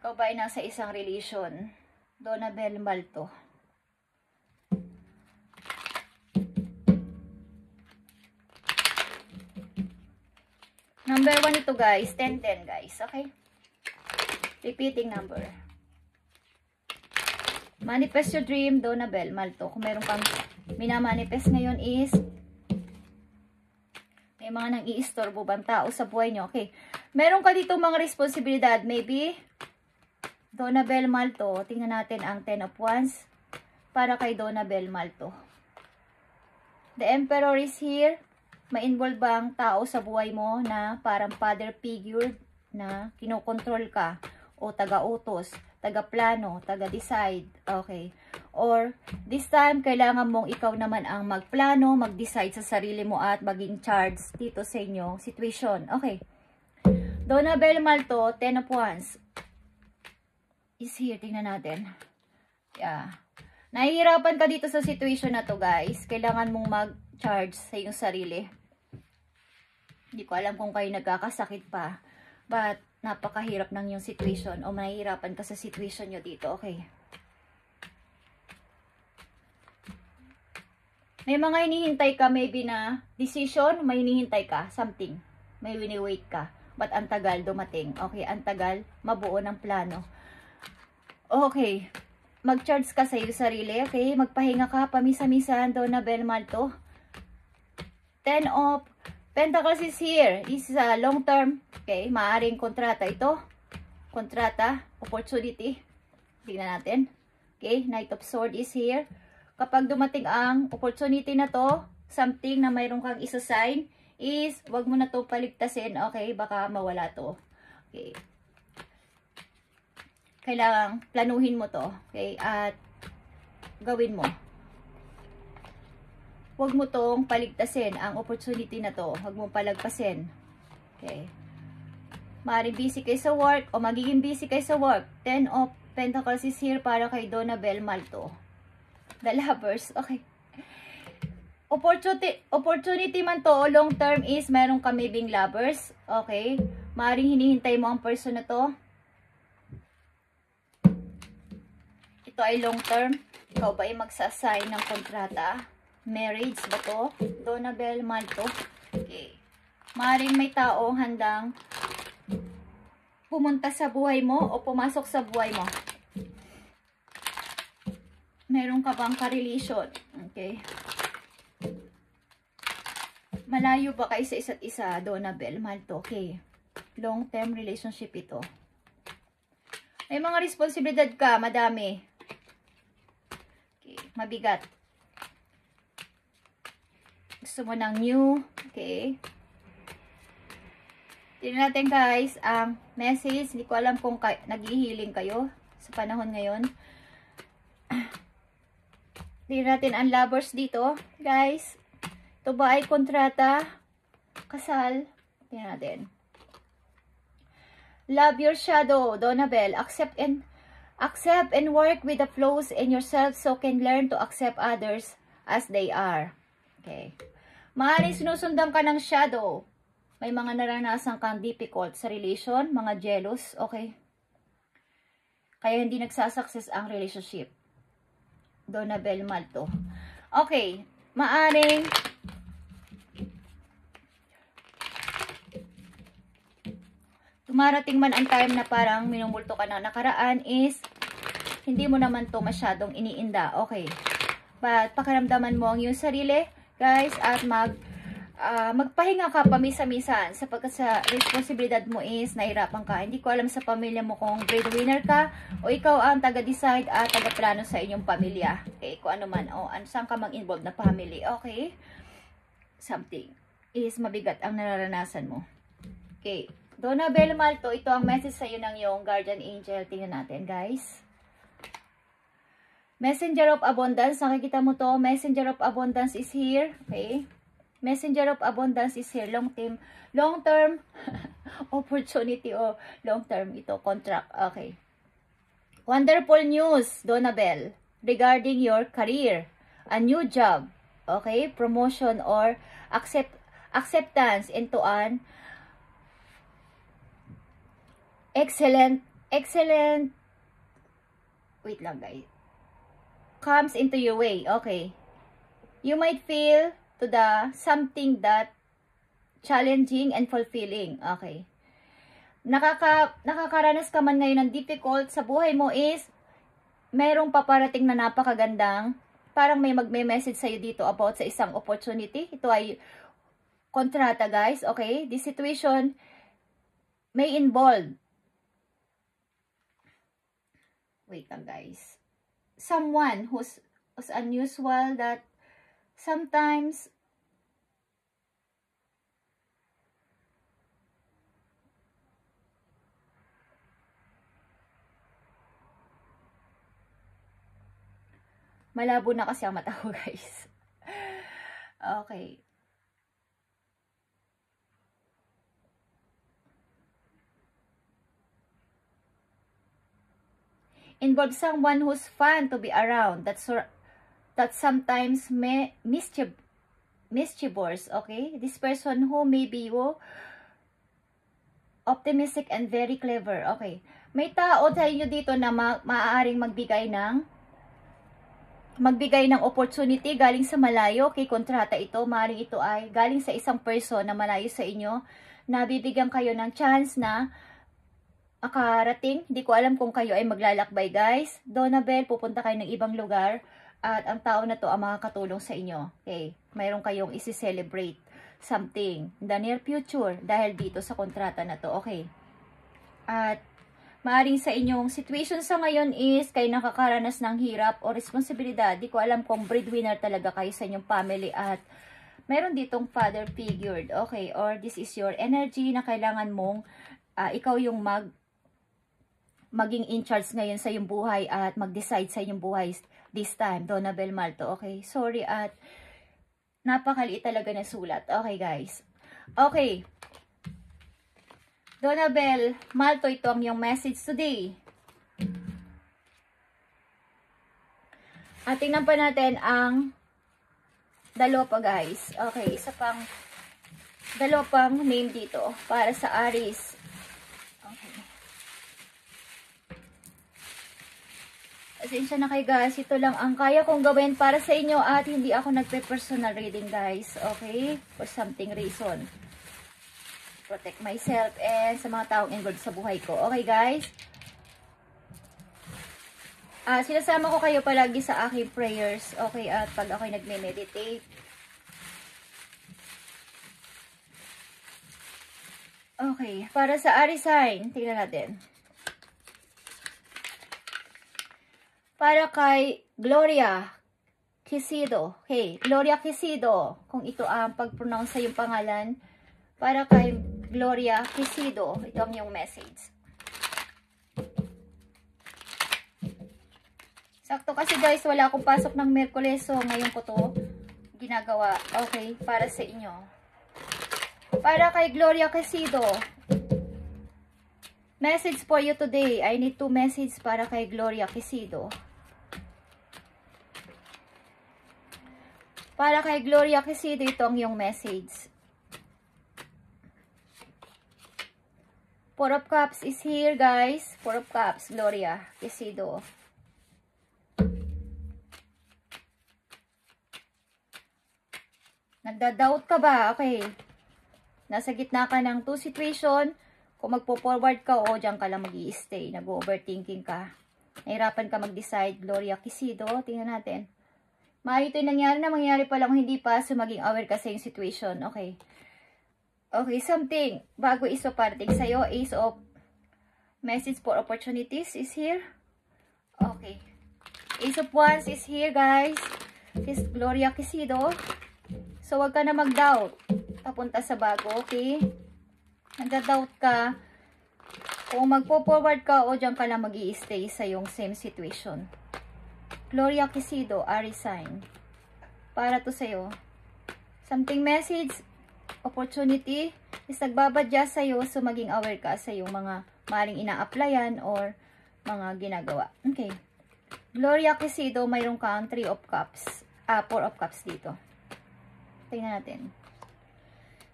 Ikaw ba ay nasa isang relation? Donabel Malto. Number 1 ito, guys. 10-10, guys. Okay? Repeating number. Manifest your dream, Donabel Malto. Kung meron kang minamanifest ngayon is may mga nang iistorbo bang tao sa buhay nyo. Okay. Meron ka dito mga responsibilidad. Maybe, Donabel Malto. Tingnan natin ang 10 of Wands para kay Donabel Malto. The Emperor is here. Ma-involve bang tao sa buhay mo na parang father figure na kinokontrol ka o taga-utos, taga-plano, taga-decide, okay. Or, this time, kailangan mong ikaw naman ang magplano, mag-decide sa sarili mo at maging charge dito sa inyong situation, okay. Donabel Malto, 10 of Wands is here, tingnan natin. Yeah. Nahihirapan ka dito sa situation na to, guys. Kailangan mong mag-charge sa iyong sarili. Hindi ko alam kung kayo nagkakasakit pa, but napakahirap ng yung situation o mahihirapan ka sa situation nyo dito, okay. May mga hinihintay ka maybe na decision, may hinihintay ka, something. May wini-wait ka, but ang tagal dumating, okay, ang tagal mabuo ng plano. Okay, mag-charge ka sa iyo sarili, okay, magpahinga ka, pamisa-misan, Donabel Malto. 10 of Pentacles is here. This is a long term. Okay, maaaring kontrata ito. Kontrata, opportunity. Tingnan natin. Okay, Knight of Swords is here. Kapag dumating ang opportunity na to, something na mayroon kang isa-sign, is wag mo na to paligtasin. Okay, baka mawala to. Okay. Kailangang planuhin mo to. Okay, at gawin mo. Huwag mo tong paligtasin ang opportunity na to. Huwag mo palagpasin. Okay. Maaaring busy kayo sa work o magiging busy kayo sa work. 10 of Pentacles is here para kay Donabel Malto. The Lovers. Okay. Opportunity man to o long term is meron kami being lovers. Okay. Maaaring hinihintay mo ang person na to. Ito ay long term. Ikaw ba ay magsasign ng kontrata? Marriage ba to? Donabel Malto. Okay. Maaaring may taong handang pumunta sa buhay mo o pumasok sa buhay mo. Meron ka bang ka-relation? Okay. Malayo ba kayo sa isa't isa, Donabel Malto? Okay. Long-term relationship ito. May mga responsibilidad ka, madami. Okay. Mabigat. Gusto mo ng new, okay. Tingnan natin guys, ang message. Hindi ko alam kung nag-healing kayo sa panahon ngayon. Tingnan natin ang lovers dito, guys. Ito ba ay kontrata? Kasal? Tingnan natin. Love your shadow, Donabel. Accept and work with the flows in yourself so can learn to accept others as they are. Okay. Maaaring sinusundan ka ng shadow. May mga naranasan kang difficult sa relation, mga jealous, okay? Kaya hindi nagsasucess ang relationship. Donabel Malto. Okay, maaring dumarating man ang time na parang minumulto ka na nakaraan is hindi mo naman to masyadong iniinda. Okay. But pakiramdaman mo ang iyong sarili, guys, at magpahinga ka pamisa-misan sapagkat sa responsibilidad mo is nahirapan ka. Hindi ko alam sa pamilya mo kung breadwinner ka o ikaw ang taga-decide at taga-plano sa inyong pamilya. Okay, kung ano man o saan ka mag-involve na family. Okay, something is mabigat ang nararanasan mo. Okay, Donabel Malto, ito ang message sa iyo ng iyong guardian angel. Tingnan natin, guys. Messenger of Abundance, nakikita mo to, Messenger of Abundance is here. Okay, Messenger of Abundance is here. Long term opportunity o long term ito, contract. Okay. Wonderful news, Donabel, regarding your career. A new job. Okay, promotion or acceptance into an excellent, wait lang guys, comes into your way. Okay. You might feel to the something that challenging and fulfilling. Okay. Nakakaranas ka man ngayon ng difficult sa buhay mo is merong paparating na napakagandang, parang may magme-message sa'yo dito about sa isang opportunity. Ito ay kontrata, guys. Okay. This situation may involve, wait lang guys, someone who's unusual that sometimes malabo na kasi ang mata ko, guys. Okay. Involve someone who's fun to be around. That sometimes may mischievous. Okay, this person who may be optimistic and very clever. Okay, may tao sa inyo dito na maaaring magbigay ng opportunity galing sa malayo. Okay, kontrata ito. Maaaring ito ay galing sa isang person na malayo sa inyo, na bibigyan kayo ng chance na makarating. Hindi ko alam kung kayo ay maglalakbay, guys. Donabel, pupunta kayo ng ibang lugar at ang tao na to ang makakatulong sa inyo. Okay, mayroon kayong isi-celebrate something in the near future dahil dito sa kontrata na to. Okay, at maaring sa inyong situation sa ngayon is kayo nakakaranas ng hirap o responsibilidad. Di ko alam kung breadwinner talaga kayo sa inyong family at meron ditong father figured. Okay, or this is your energy na kailangan mong ikaw yung maging in charge ngayon sa iyong buhay at mag-decide sa iyong buhay this time, Donabel Malto. Okay, sorry at napakaliit talaga na sulat. Okay, guys. Okay, Donabel Malto, ito ang iyong message today. At tingnan pa natin ang dalawa pa, guys. Okay, dalawa pang name dito para sa Aries. Okay. Pasensya na kayo, guys. Ito lang ang kaya kong gawin para sa inyo at hindi ako nagpe-personal reading, guys. Okay? For something reason. Protect myself and sa mga taong involved sa buhay ko. Okay, guys? Sinasama ko kayo palagi sa aking prayers. Okay? At pag ako'y nagme-meditate. Okay. Para sa Aries sign, tingnan natin. Para kay Gloria Quisido. Hey, Gloria Quisido. Kung ito ang pag-pronounce sa yung pangalan. Para kay Gloria Quisido. Ito ang yung message. Sakto kasi, guys, wala akong pasok ng Miyerkules. So, ngayon ko to ginagawa. Okay, para sa inyo. Para kay Gloria Quisido. Message for you today. I need 2 messages para kay Gloria Quisido. Para kay Gloria Quisido, ito ang yung message. 4 of Cups is here, guys. 4 of Cups, Gloria Quisido. Nagda-doubt ka ba? Okay. Nasa gitna ka ng two situation. Kung magpo-forward ka o dyan ka lang mag-i-stay. Nag-overthinking ka. Nahirapan ka mag-decide. Gloria Quisido. Tingnan natin. Ito yung nangyari na. Mangyari pa lang hindi pa. So, maging aware ka sa yung situation. Okay. Okay, something. Bago iso parating sa'yo. Ace of Message for Opportunities is here. Okay. Ace of Wands is here, guys. This Gloria Quisido. So, wag ka na mag-doubt. Papunta sa bago, okay? Nagda-doubt ka. Kung magpo-forward ka o dyan ka lang mag-i-stay sa yung same situation. Gloria Quisido, Aries sign. Para to sa'yo. Something message, opportunity, is nagbabadya sa'yo, so maging aware ka sa yung mga maling ina-applyan or mga ginagawa. Okay. Gloria Quisido, mayroong kang 4 of Cups dito. Tingnan natin.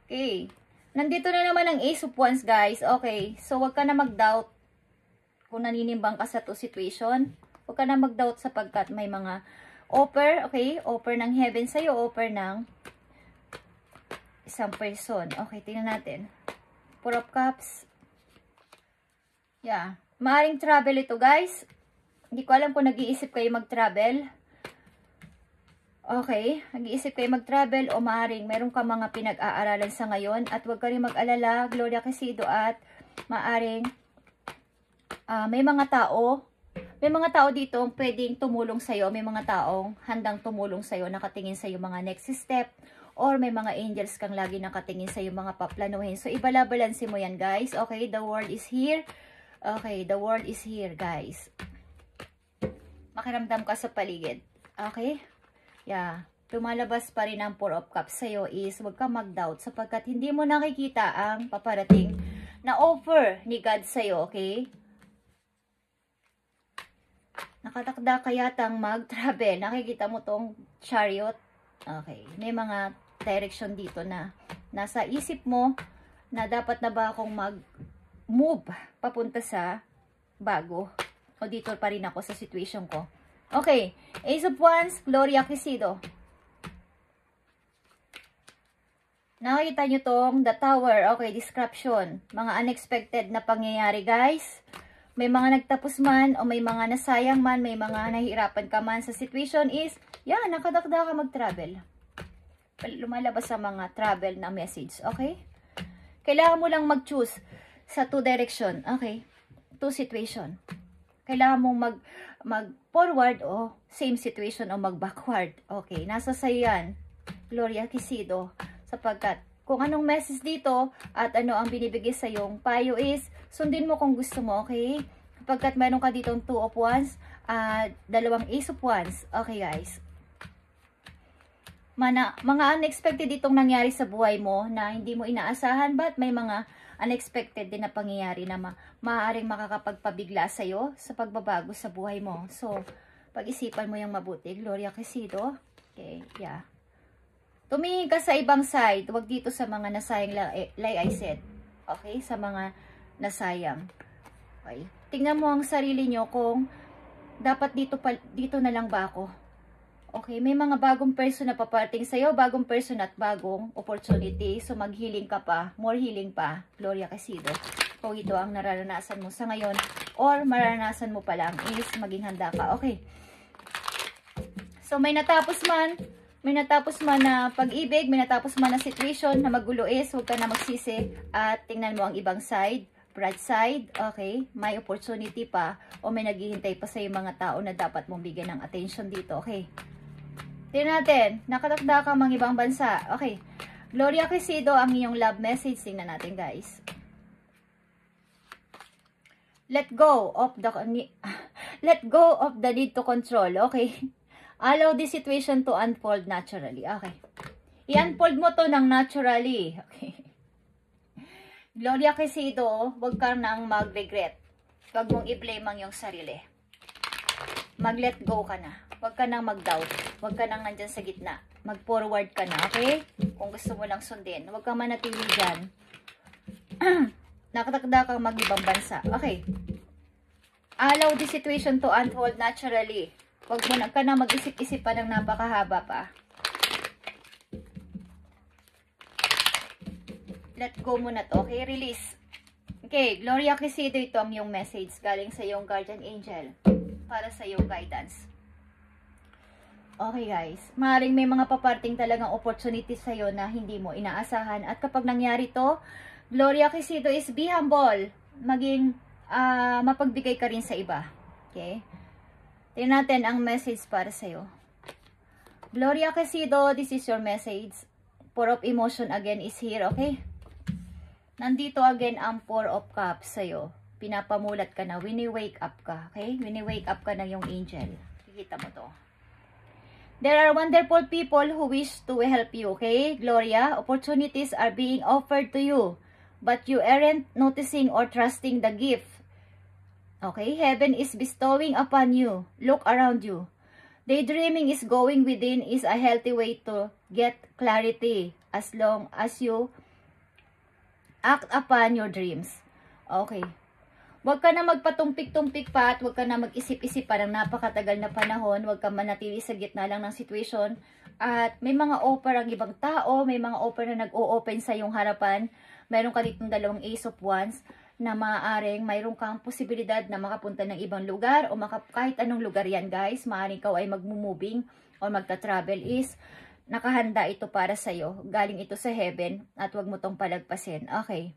Okay. Nandito na naman ang Ace of Wands, guys. Okay. So, wag ka na mag-doubt kung naninimbang ka sa to situation. Wag ka na mag-doubt sapagkat may mga offer, okay? Offer ng heaven sa'yo, offer ng isang person. Okay, tingnan natin. 4 of Cups. Yeah. Maaring travel ito, guys. Hindi ko alam kung nag-iisip kayo mag-travel. Okay, nag-iisip kayo mag-travel o maaring meron ka mga pinag-aaralan sa ngayon at huwag ka rin mag-alala, Gloria Quisido, at maaring may mga tao dito pwedeng tumulong sa'yo, may mga taong handang tumulong sa'yo, nakatingin sa'yo mga next step, or may mga angels kang lagi nakatingin sa'yo mga paplanuhin. So, ibalabalansin mo yan, guys. Okay, the world is here. Okay, the world is here, guys. Makiramdam ka sa paligid. Okay? Yeah, lumalabas pa rin ang 4 of Cups sa'yo is huwag kang mag-doubt sapagkat hindi mo nakikita ang paparating na offer ni God sa'yo, okay? Nakatakda ka yatang mag-travel. Nakikita mo tong Chariot. Okay, may mga direction dito na nasa isip mo na dapat na ba akong mag-move papunta sa bago. O dito pa rin ako sa situation ko. Okay, Ace of Wands, Gloria Quisido. Nakita nyo tong The Tower. Okay, description. Mga unexpected na pangyayari, guys. May mga nagtapos man o may mga nasayang man, may mga nahihirapan ka man sa situation is, yan, nakadakda ka mag-travel. Lumalabas sa mga travel na message, okay? Kailangan mo lang mag-choose sa 2 direction, okay? 2 situation. Kailangan mong mag-forward o same situation o mag-backward. Okay, nasa sa'yo yan, Gloria Quisido. Sapagkat kung anong message dito at ano ang binibigay sa yung payo is, sundin mo kung gusto mo, okay? Sapagkat meron ka ditong 2 of Wands at 2 Ace of Wands. Okay, guys. Mga unexpected itong nangyari sa buhay mo na hindi mo inaasahan, but may mga unexpected din na pangyayari na maaaring makakapagpabigla sa'yo sa pagbabago sa buhay mo. So, pag-isipan mo yung mabuti, Gloria Quisido. Okay, yeah. Tumingin ka sa ibang side. Huwag dito sa mga nasayang, like I said. Okay, sa mga nasayang. Okay. Tingnan mo ang sarili nyo kung dapat dito na lang ba ako. Okay, may mga bagong person na paparating sa'yo, bagong person at bagong opportunity. So, mag-healing ka pa, more healing pa, Gloria Quisido. Kung ito ang nararanasan mo sa ngayon, or mararanasan mo pa lang, is maging handa ka. Okay. So, may natapos man na pag-ibig, may natapos man na situation na magulo is, huwag ka na magsisi at tingnan mo ang ibang side, bright side, okay, may opportunity pa o may naghihintay pa sa mga tao na dapat mong bigyan ng attention dito, okay. Tingnan natin, nakatakda ka mga ibang bansa, okay. Gloria Quisido, ang inyong love message, tingnan natin guys. Let go of the need to control, okay. Allow this situation to unfold naturally. Okay. I-unfold mo to ng naturally. Okay. Gloria Quisido, huwag ka nang mag-regret. Huwag mong i-blame ang iyong sarili. Mag-let go ka na. Huwag ka nang mag-doubt. Huwag ka nang nandyan sa gitna. Mag-forward ka na, okay? Kung gusto mo lang sundin. Huwag kang manatili dyan. Nakatakda kang mag-ibang bansa. Okay. Allow this situation to unfold naturally. Huwag mo na ka na mag-isip-isip pa ng napakahaba pa. Let go muna to. Okay, release. Okay, Gloria Quezito, ito ang yung message galing sa iyong guardian angel para sa iyong guidance. Okay guys, maaaring may mga paparting talagang opportunity sa iyo na hindi mo inaasahan. At kapag nangyari to, Gloria Quezito is be humble. Maging mapagbigay ka rin sa iba. Okay? Tingnan natin ang message para sa iyo. Gloria Quezito, this is your message. Four of emotion again is here, okay? Nandito again ang Four of Cups sa'yo. Pinapamulat ka na. Wini-wake up ka, okay? Wini-wake up ka na yung angel. Kikita mo to. There are wonderful people who wish to help you, okay? Gloria, opportunities are being offered to you, but you aren't noticing or trusting the gift. Okay? Heaven is bestowing upon you. Look around you. Daydreaming is going within is a healthy way to get clarity as long as you act upon your dreams. Okay. Huwag ka na magpatumpik-tumpik pa at huwag ka na mag-isip-isip pa ng napakatagal na panahon. Huwag ka manatili sa gitna lang ng situation. At may mga offer ang ibang tao, may mga offer na nag-o-open sa iyong harapan. Mayroon ka ditong dalawang Ace of Wands na maaaring mayroon kang posibilidad na makapunta ng ibang lugar o kahit anong lugar yan guys. Maaaring ikaw ay magmo-moving o magta-travel is nakahanda ito para sa'yo. Galing ito sa heaven at huwag mo tong palagpasin. Okay.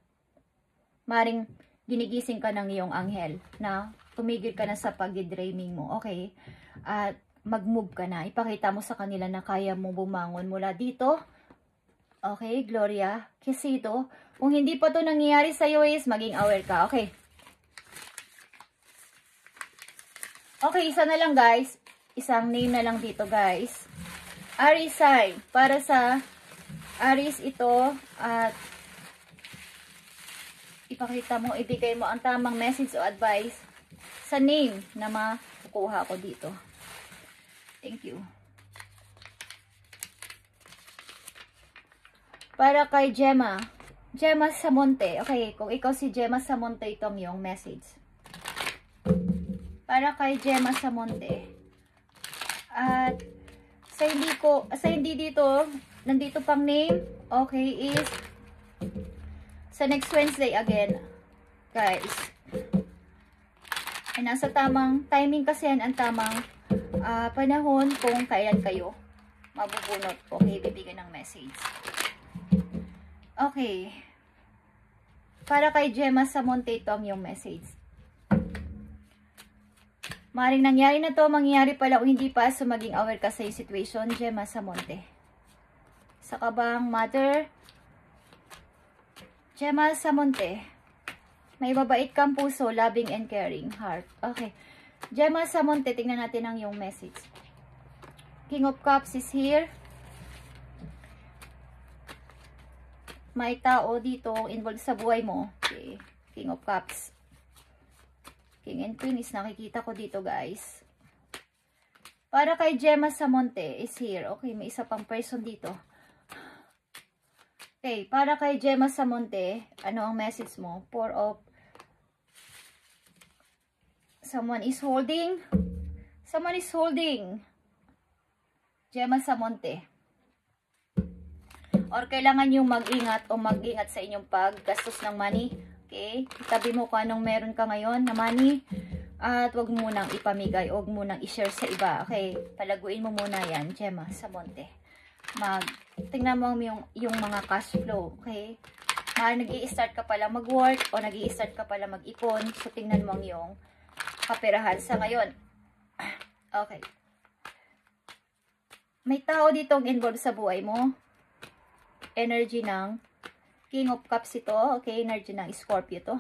Maaaring ginigising ka ng iyong anghel na tumigil ka na sa pag-dreaming mo. Okay. At mag-move ka na. Ipakita mo sa kanila na kaya mo bumangon mula dito. Okay, Gloria Quezito. Kung hindi pa to nangyayari sa'yo is maging aware ka. Okay. Okay, isa na lang guys. Isang name na lang dito guys. Aries sign. Para sa Aries ito. At ipakita mo, ibigay mo ang tamang message o advice sa name na makukuha ko dito. Thank you. Para kay Gemma. Gemma Samonte. Okay, kung ikaw si Gemma Samonte, itong yung message. Para kay Gemma Samonte. At sa hindi dito, nandito pang name. Okay, is sa next Wednesday again. Guys. Ay, nasa tamang timing kasi yan, ang tamang panahon kung kailan kayo mabubunot. Okay, bibigyan ng message. Okay. Para kay Gemma Samonte, ito ang yung message. Maring nangyari na to, mangyayari pala o hindi pa, so maging aware ka sa yung situation, Gemma Samonte. Sa kabang mother, Gemma Samonte. May babait kang puso, loving and caring heart. Okay. Gemma Samonte, tingnan natin ang yung message. King of Cups is here. May tao dito involved sa buhay mo. Okay. King of Cups. King and Queen is nakikita ko dito guys. Para kay Gemma Samonte is here. Okay, may isa pang person dito. Okay, para kay Gemma Samonte, ano ang message mo? Four of someone is holding. Someone is holding. Gemma Samonte. Or kailangan nyo mag-ingat o mag-ingat sa inyong paggastos ng money. Okay? Itabi mo kung anong meron ka ngayon na money. At wag mo nang ipamigay. Wag mo nang i-share sa iba. Okay? Palaguin mo muna yan, Gemma Samonte. Tingnan mo yung mga cash flow. Okay? Nag-i-start ka pala mag-work o nag-i-start ka pala mag-ipon. So, tingnan mo yung kaperahan sa ngayon. Okay. May tao ditong involved sa buhay mo. Energy ng King of Cups ito. Okay, energy ng Scorpio to.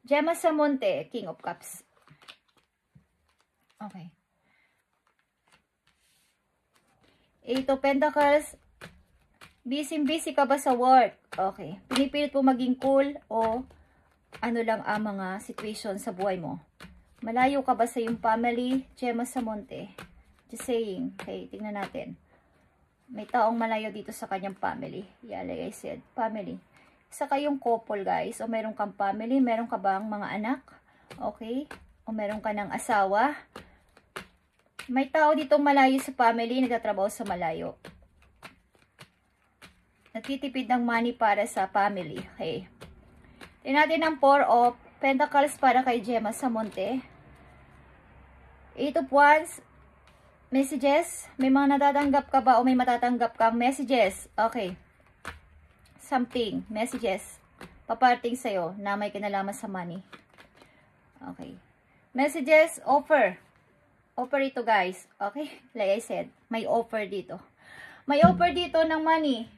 Gemma Samonte, King of Cups. Okay. Eight of Pentacles. Busy ka ba sa work? Okay. Pinipilit mo maging cool o ano lang ang mga situation sa buhay mo. Malayo ka ba sa iyong family? Gemma Samonte. Just saying. Okay, tingnan natin. May taong malayo dito sa kanyang family. Yeah, like I said, family. Isa kayong couple, guys. O meron kang family, meron ka bang mga anak? Okay? O meron ka ng asawa? May tao ditong malayo sa family, nagtatrabaho sa malayo. Nagtitipid ng money para sa family. Okay. Tingnan natin ang 4 of Pentacles para kay Gemma Samonte. 8 of Wands. Messages. May mga natatanggap ka ba o may matatanggap kang messages? Okay. Something. Messages. Paparating sa'yo na may kinalaman sa money. Okay. Messages. Offer. Offer ito guys. Okay. Like I said, may offer dito. May offer dito ng money.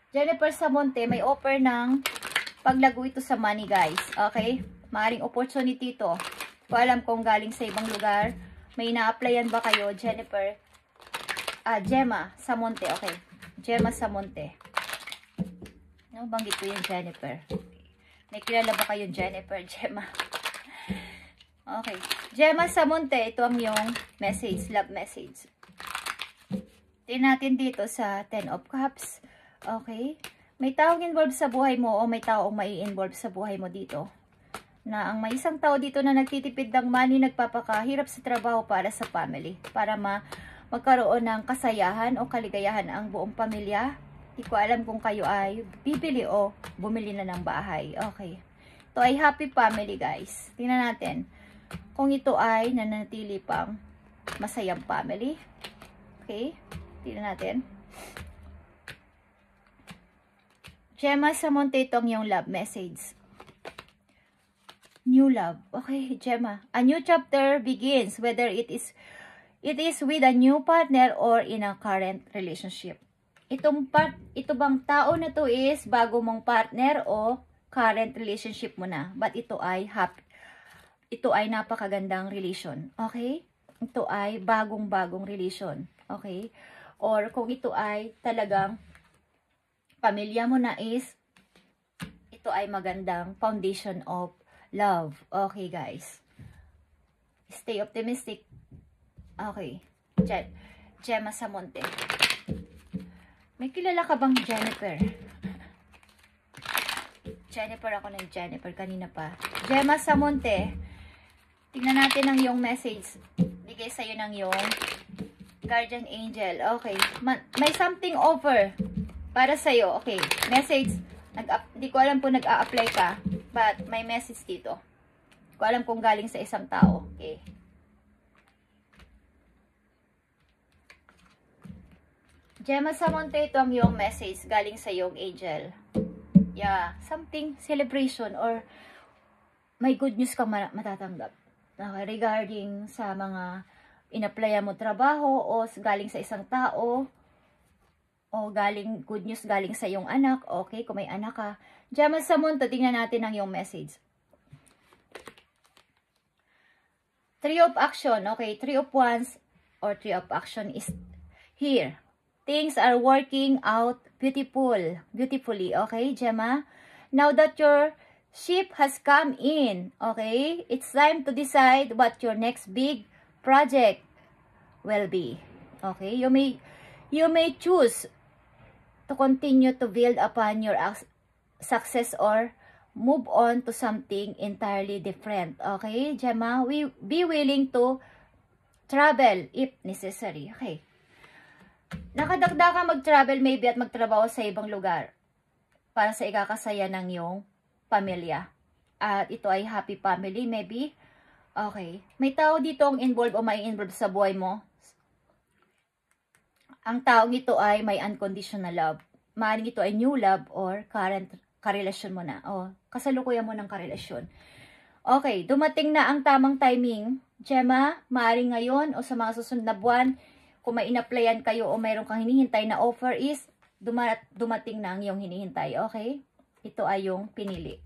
Jennifer Samonte, may offer ng paglago ito sa money guys. Okay. Maaring opportunity ito. Kung alam kung galing sa ibang lugar, may ina-applyan ba kayo, Jennifer? Gemma Samonte, okay. Gemma Samonte. No, banggit ko yung Jennifer. May kilala ba kayong Jennifer, Gemma? Okay. Gemma Samonte, ito ang yung message, love message. Tingnan natin dito sa 10 of Cups. Okay. May taong involved sa buhay mo o may taong mai-involve sa buhay mo dito. Na ang may isang tao dito na nagtitipid ng money, nagpapakahirap sa trabaho para sa family. Para magkaroon ng kasayahan o kaligayahan ang buong pamilya. Hindi ko alam kung kayo ay bibili o bumili na ng bahay. Okay. Ito ay happy family guys. Tingnan natin kung ito ay nananatili pang masayang family. Okay. Tingnan natin. Gemma Samonte, itong yung love message. New love. Okay, Gemma. A new chapter begins, whether it is with a new partner or in a current relationship. Ito bang tao na to is bago mong partner o current relationship mo na. But ito ay happy. Ito ay napakagandang relation. Okay? Ito ay bagong-bagong relation. Okay? Or kung ito ay talagang pamilya mo na is, ito ay magandang foundation of love. Okay, guys. Stay optimistic. Okay. Gemma Samonte. May kilala ka bang Jennifer? Jennifer ako ng Jennifer kanina pa. Gemma Samonte. Tingnan natin ang yung message. Bigay sa'yo ng yung guardian angel. Okay. May something offer para sa'yo. Okay. Message. Hindi ko alam kung nag-a-apply ka. But may message dito. Hindi ko alam kung galing sa isang tao. Okay. Gemma Samonte, ito ang yung message galing sa yung angel. Yeah. Something celebration or may good news kang matatanggap. Regarding sa mga in-applyan mo trabaho o galing sa isang tao o galing good news galing sa iyong anak. Okay, kung may anak ka. Gemma Samonte, tingnan natin ang iyong message. 3 of action. Okay, 3 of wands or 3 of action is here. Things are working out beautifully. Okay, Gemma? Now that your ship has come in, okay, it's time to decide what your next big project will be. Okay, you may choose to continue to build upon your success or move on to something entirely different. Okay, Gemma, be willing to travel if necessary. Okay. Nakadagda ka mag-travel maybe at magtrabaho sa ibang lugar para sa ikakasaya ng iyong pamilya. At ito ay happy family maybe. Okay. May tao dito ang involved o may involved sa buhay mo. Ang taong ito ay may unconditional love. Maaaring ito ay new love or current karelasyon mo na. O, kasalukuyan mo ng karelasyon. Okay. Dumating na ang tamang timing. Gemma, maaaring ngayon o sa mga susunod na buwan, kung may in-applyan kayo o mayroon kang hinihintay na offer is, dumating na ang iyong hinihintay. Okay? Ito ay yung pinili.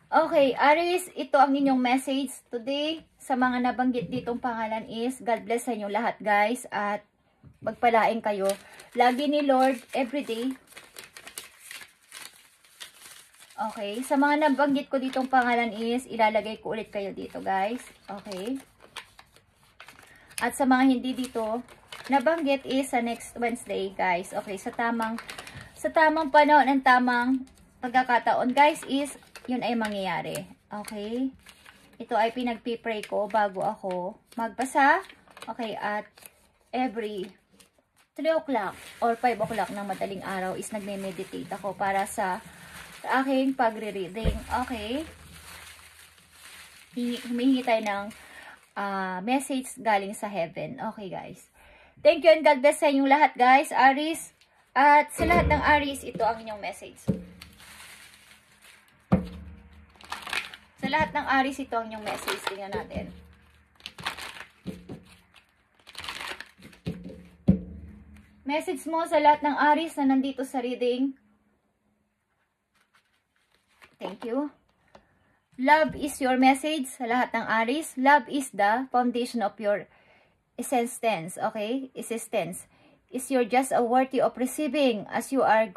Okay, Aries, ito ang inyong message today. Sa mga nabanggit ditong pangalan is, God bless sa inyo lahat guys. At magpalain kayo. Lagi ni Lord, everyday. Okay, sa mga nabanggit ko ditong pangalan is, ilalagay ko ulit kayo dito guys. Okay. At sa mga hindi dito, nabanggit is sa next Wednesday, guys. Okay, sa tamang panahon and tamang pagkakataon, guys, is yun ay mangyayari. Okay? Ito ay pinagpipray ko bago ako magbasa. Okay, at every 3 o'clock or 5 o'clock ng madaling araw is nagme-meditate ako para sa aking pagre-reading. Okay? Humihingi tayo ng message galing sa heaven. Okay, guys. Thank you and God bless sa inyong lahat, guys. Aries. At sa lahat ng Aries, ito ang inyong message. Sa lahat ng Aries, ito ang inyong message. Tingnan natin. Message mo sa lahat ng Aries na nandito sa reading. Thank you. Love is your message sa lahat ng Aries. Love is the foundation of your existence. Okay? Existence. Is you're just a worthy of receiving as you are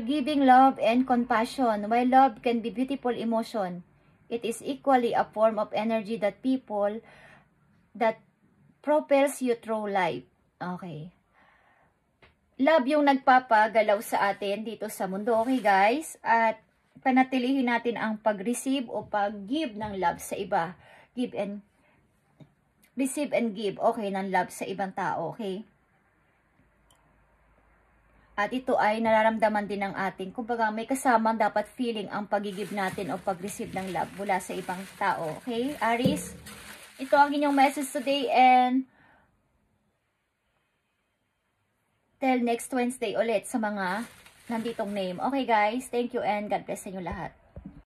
giving love and compassion. While love can be beautiful emotion, it is equally a form of energy that propels you through life. Okay. Love yung nagpapagalaw sa atin dito sa mundo. Okay, guys? At panatilihin natin ang pag-receive o pag-give ng love sa iba. Receive and give. Okay, ng love sa ibang tao. Okay? At ito ay nararamdaman din ng ating, kumbaga may kasamang dapat feeling ang pag-give natin o pag-receive ng love mula sa ibang tao. Okay, Aries? Ito ang inyong message today and till next Wednesday ulit sa mga nanditong name. Okay, guys? Thank you and God bless sa inyo lahat.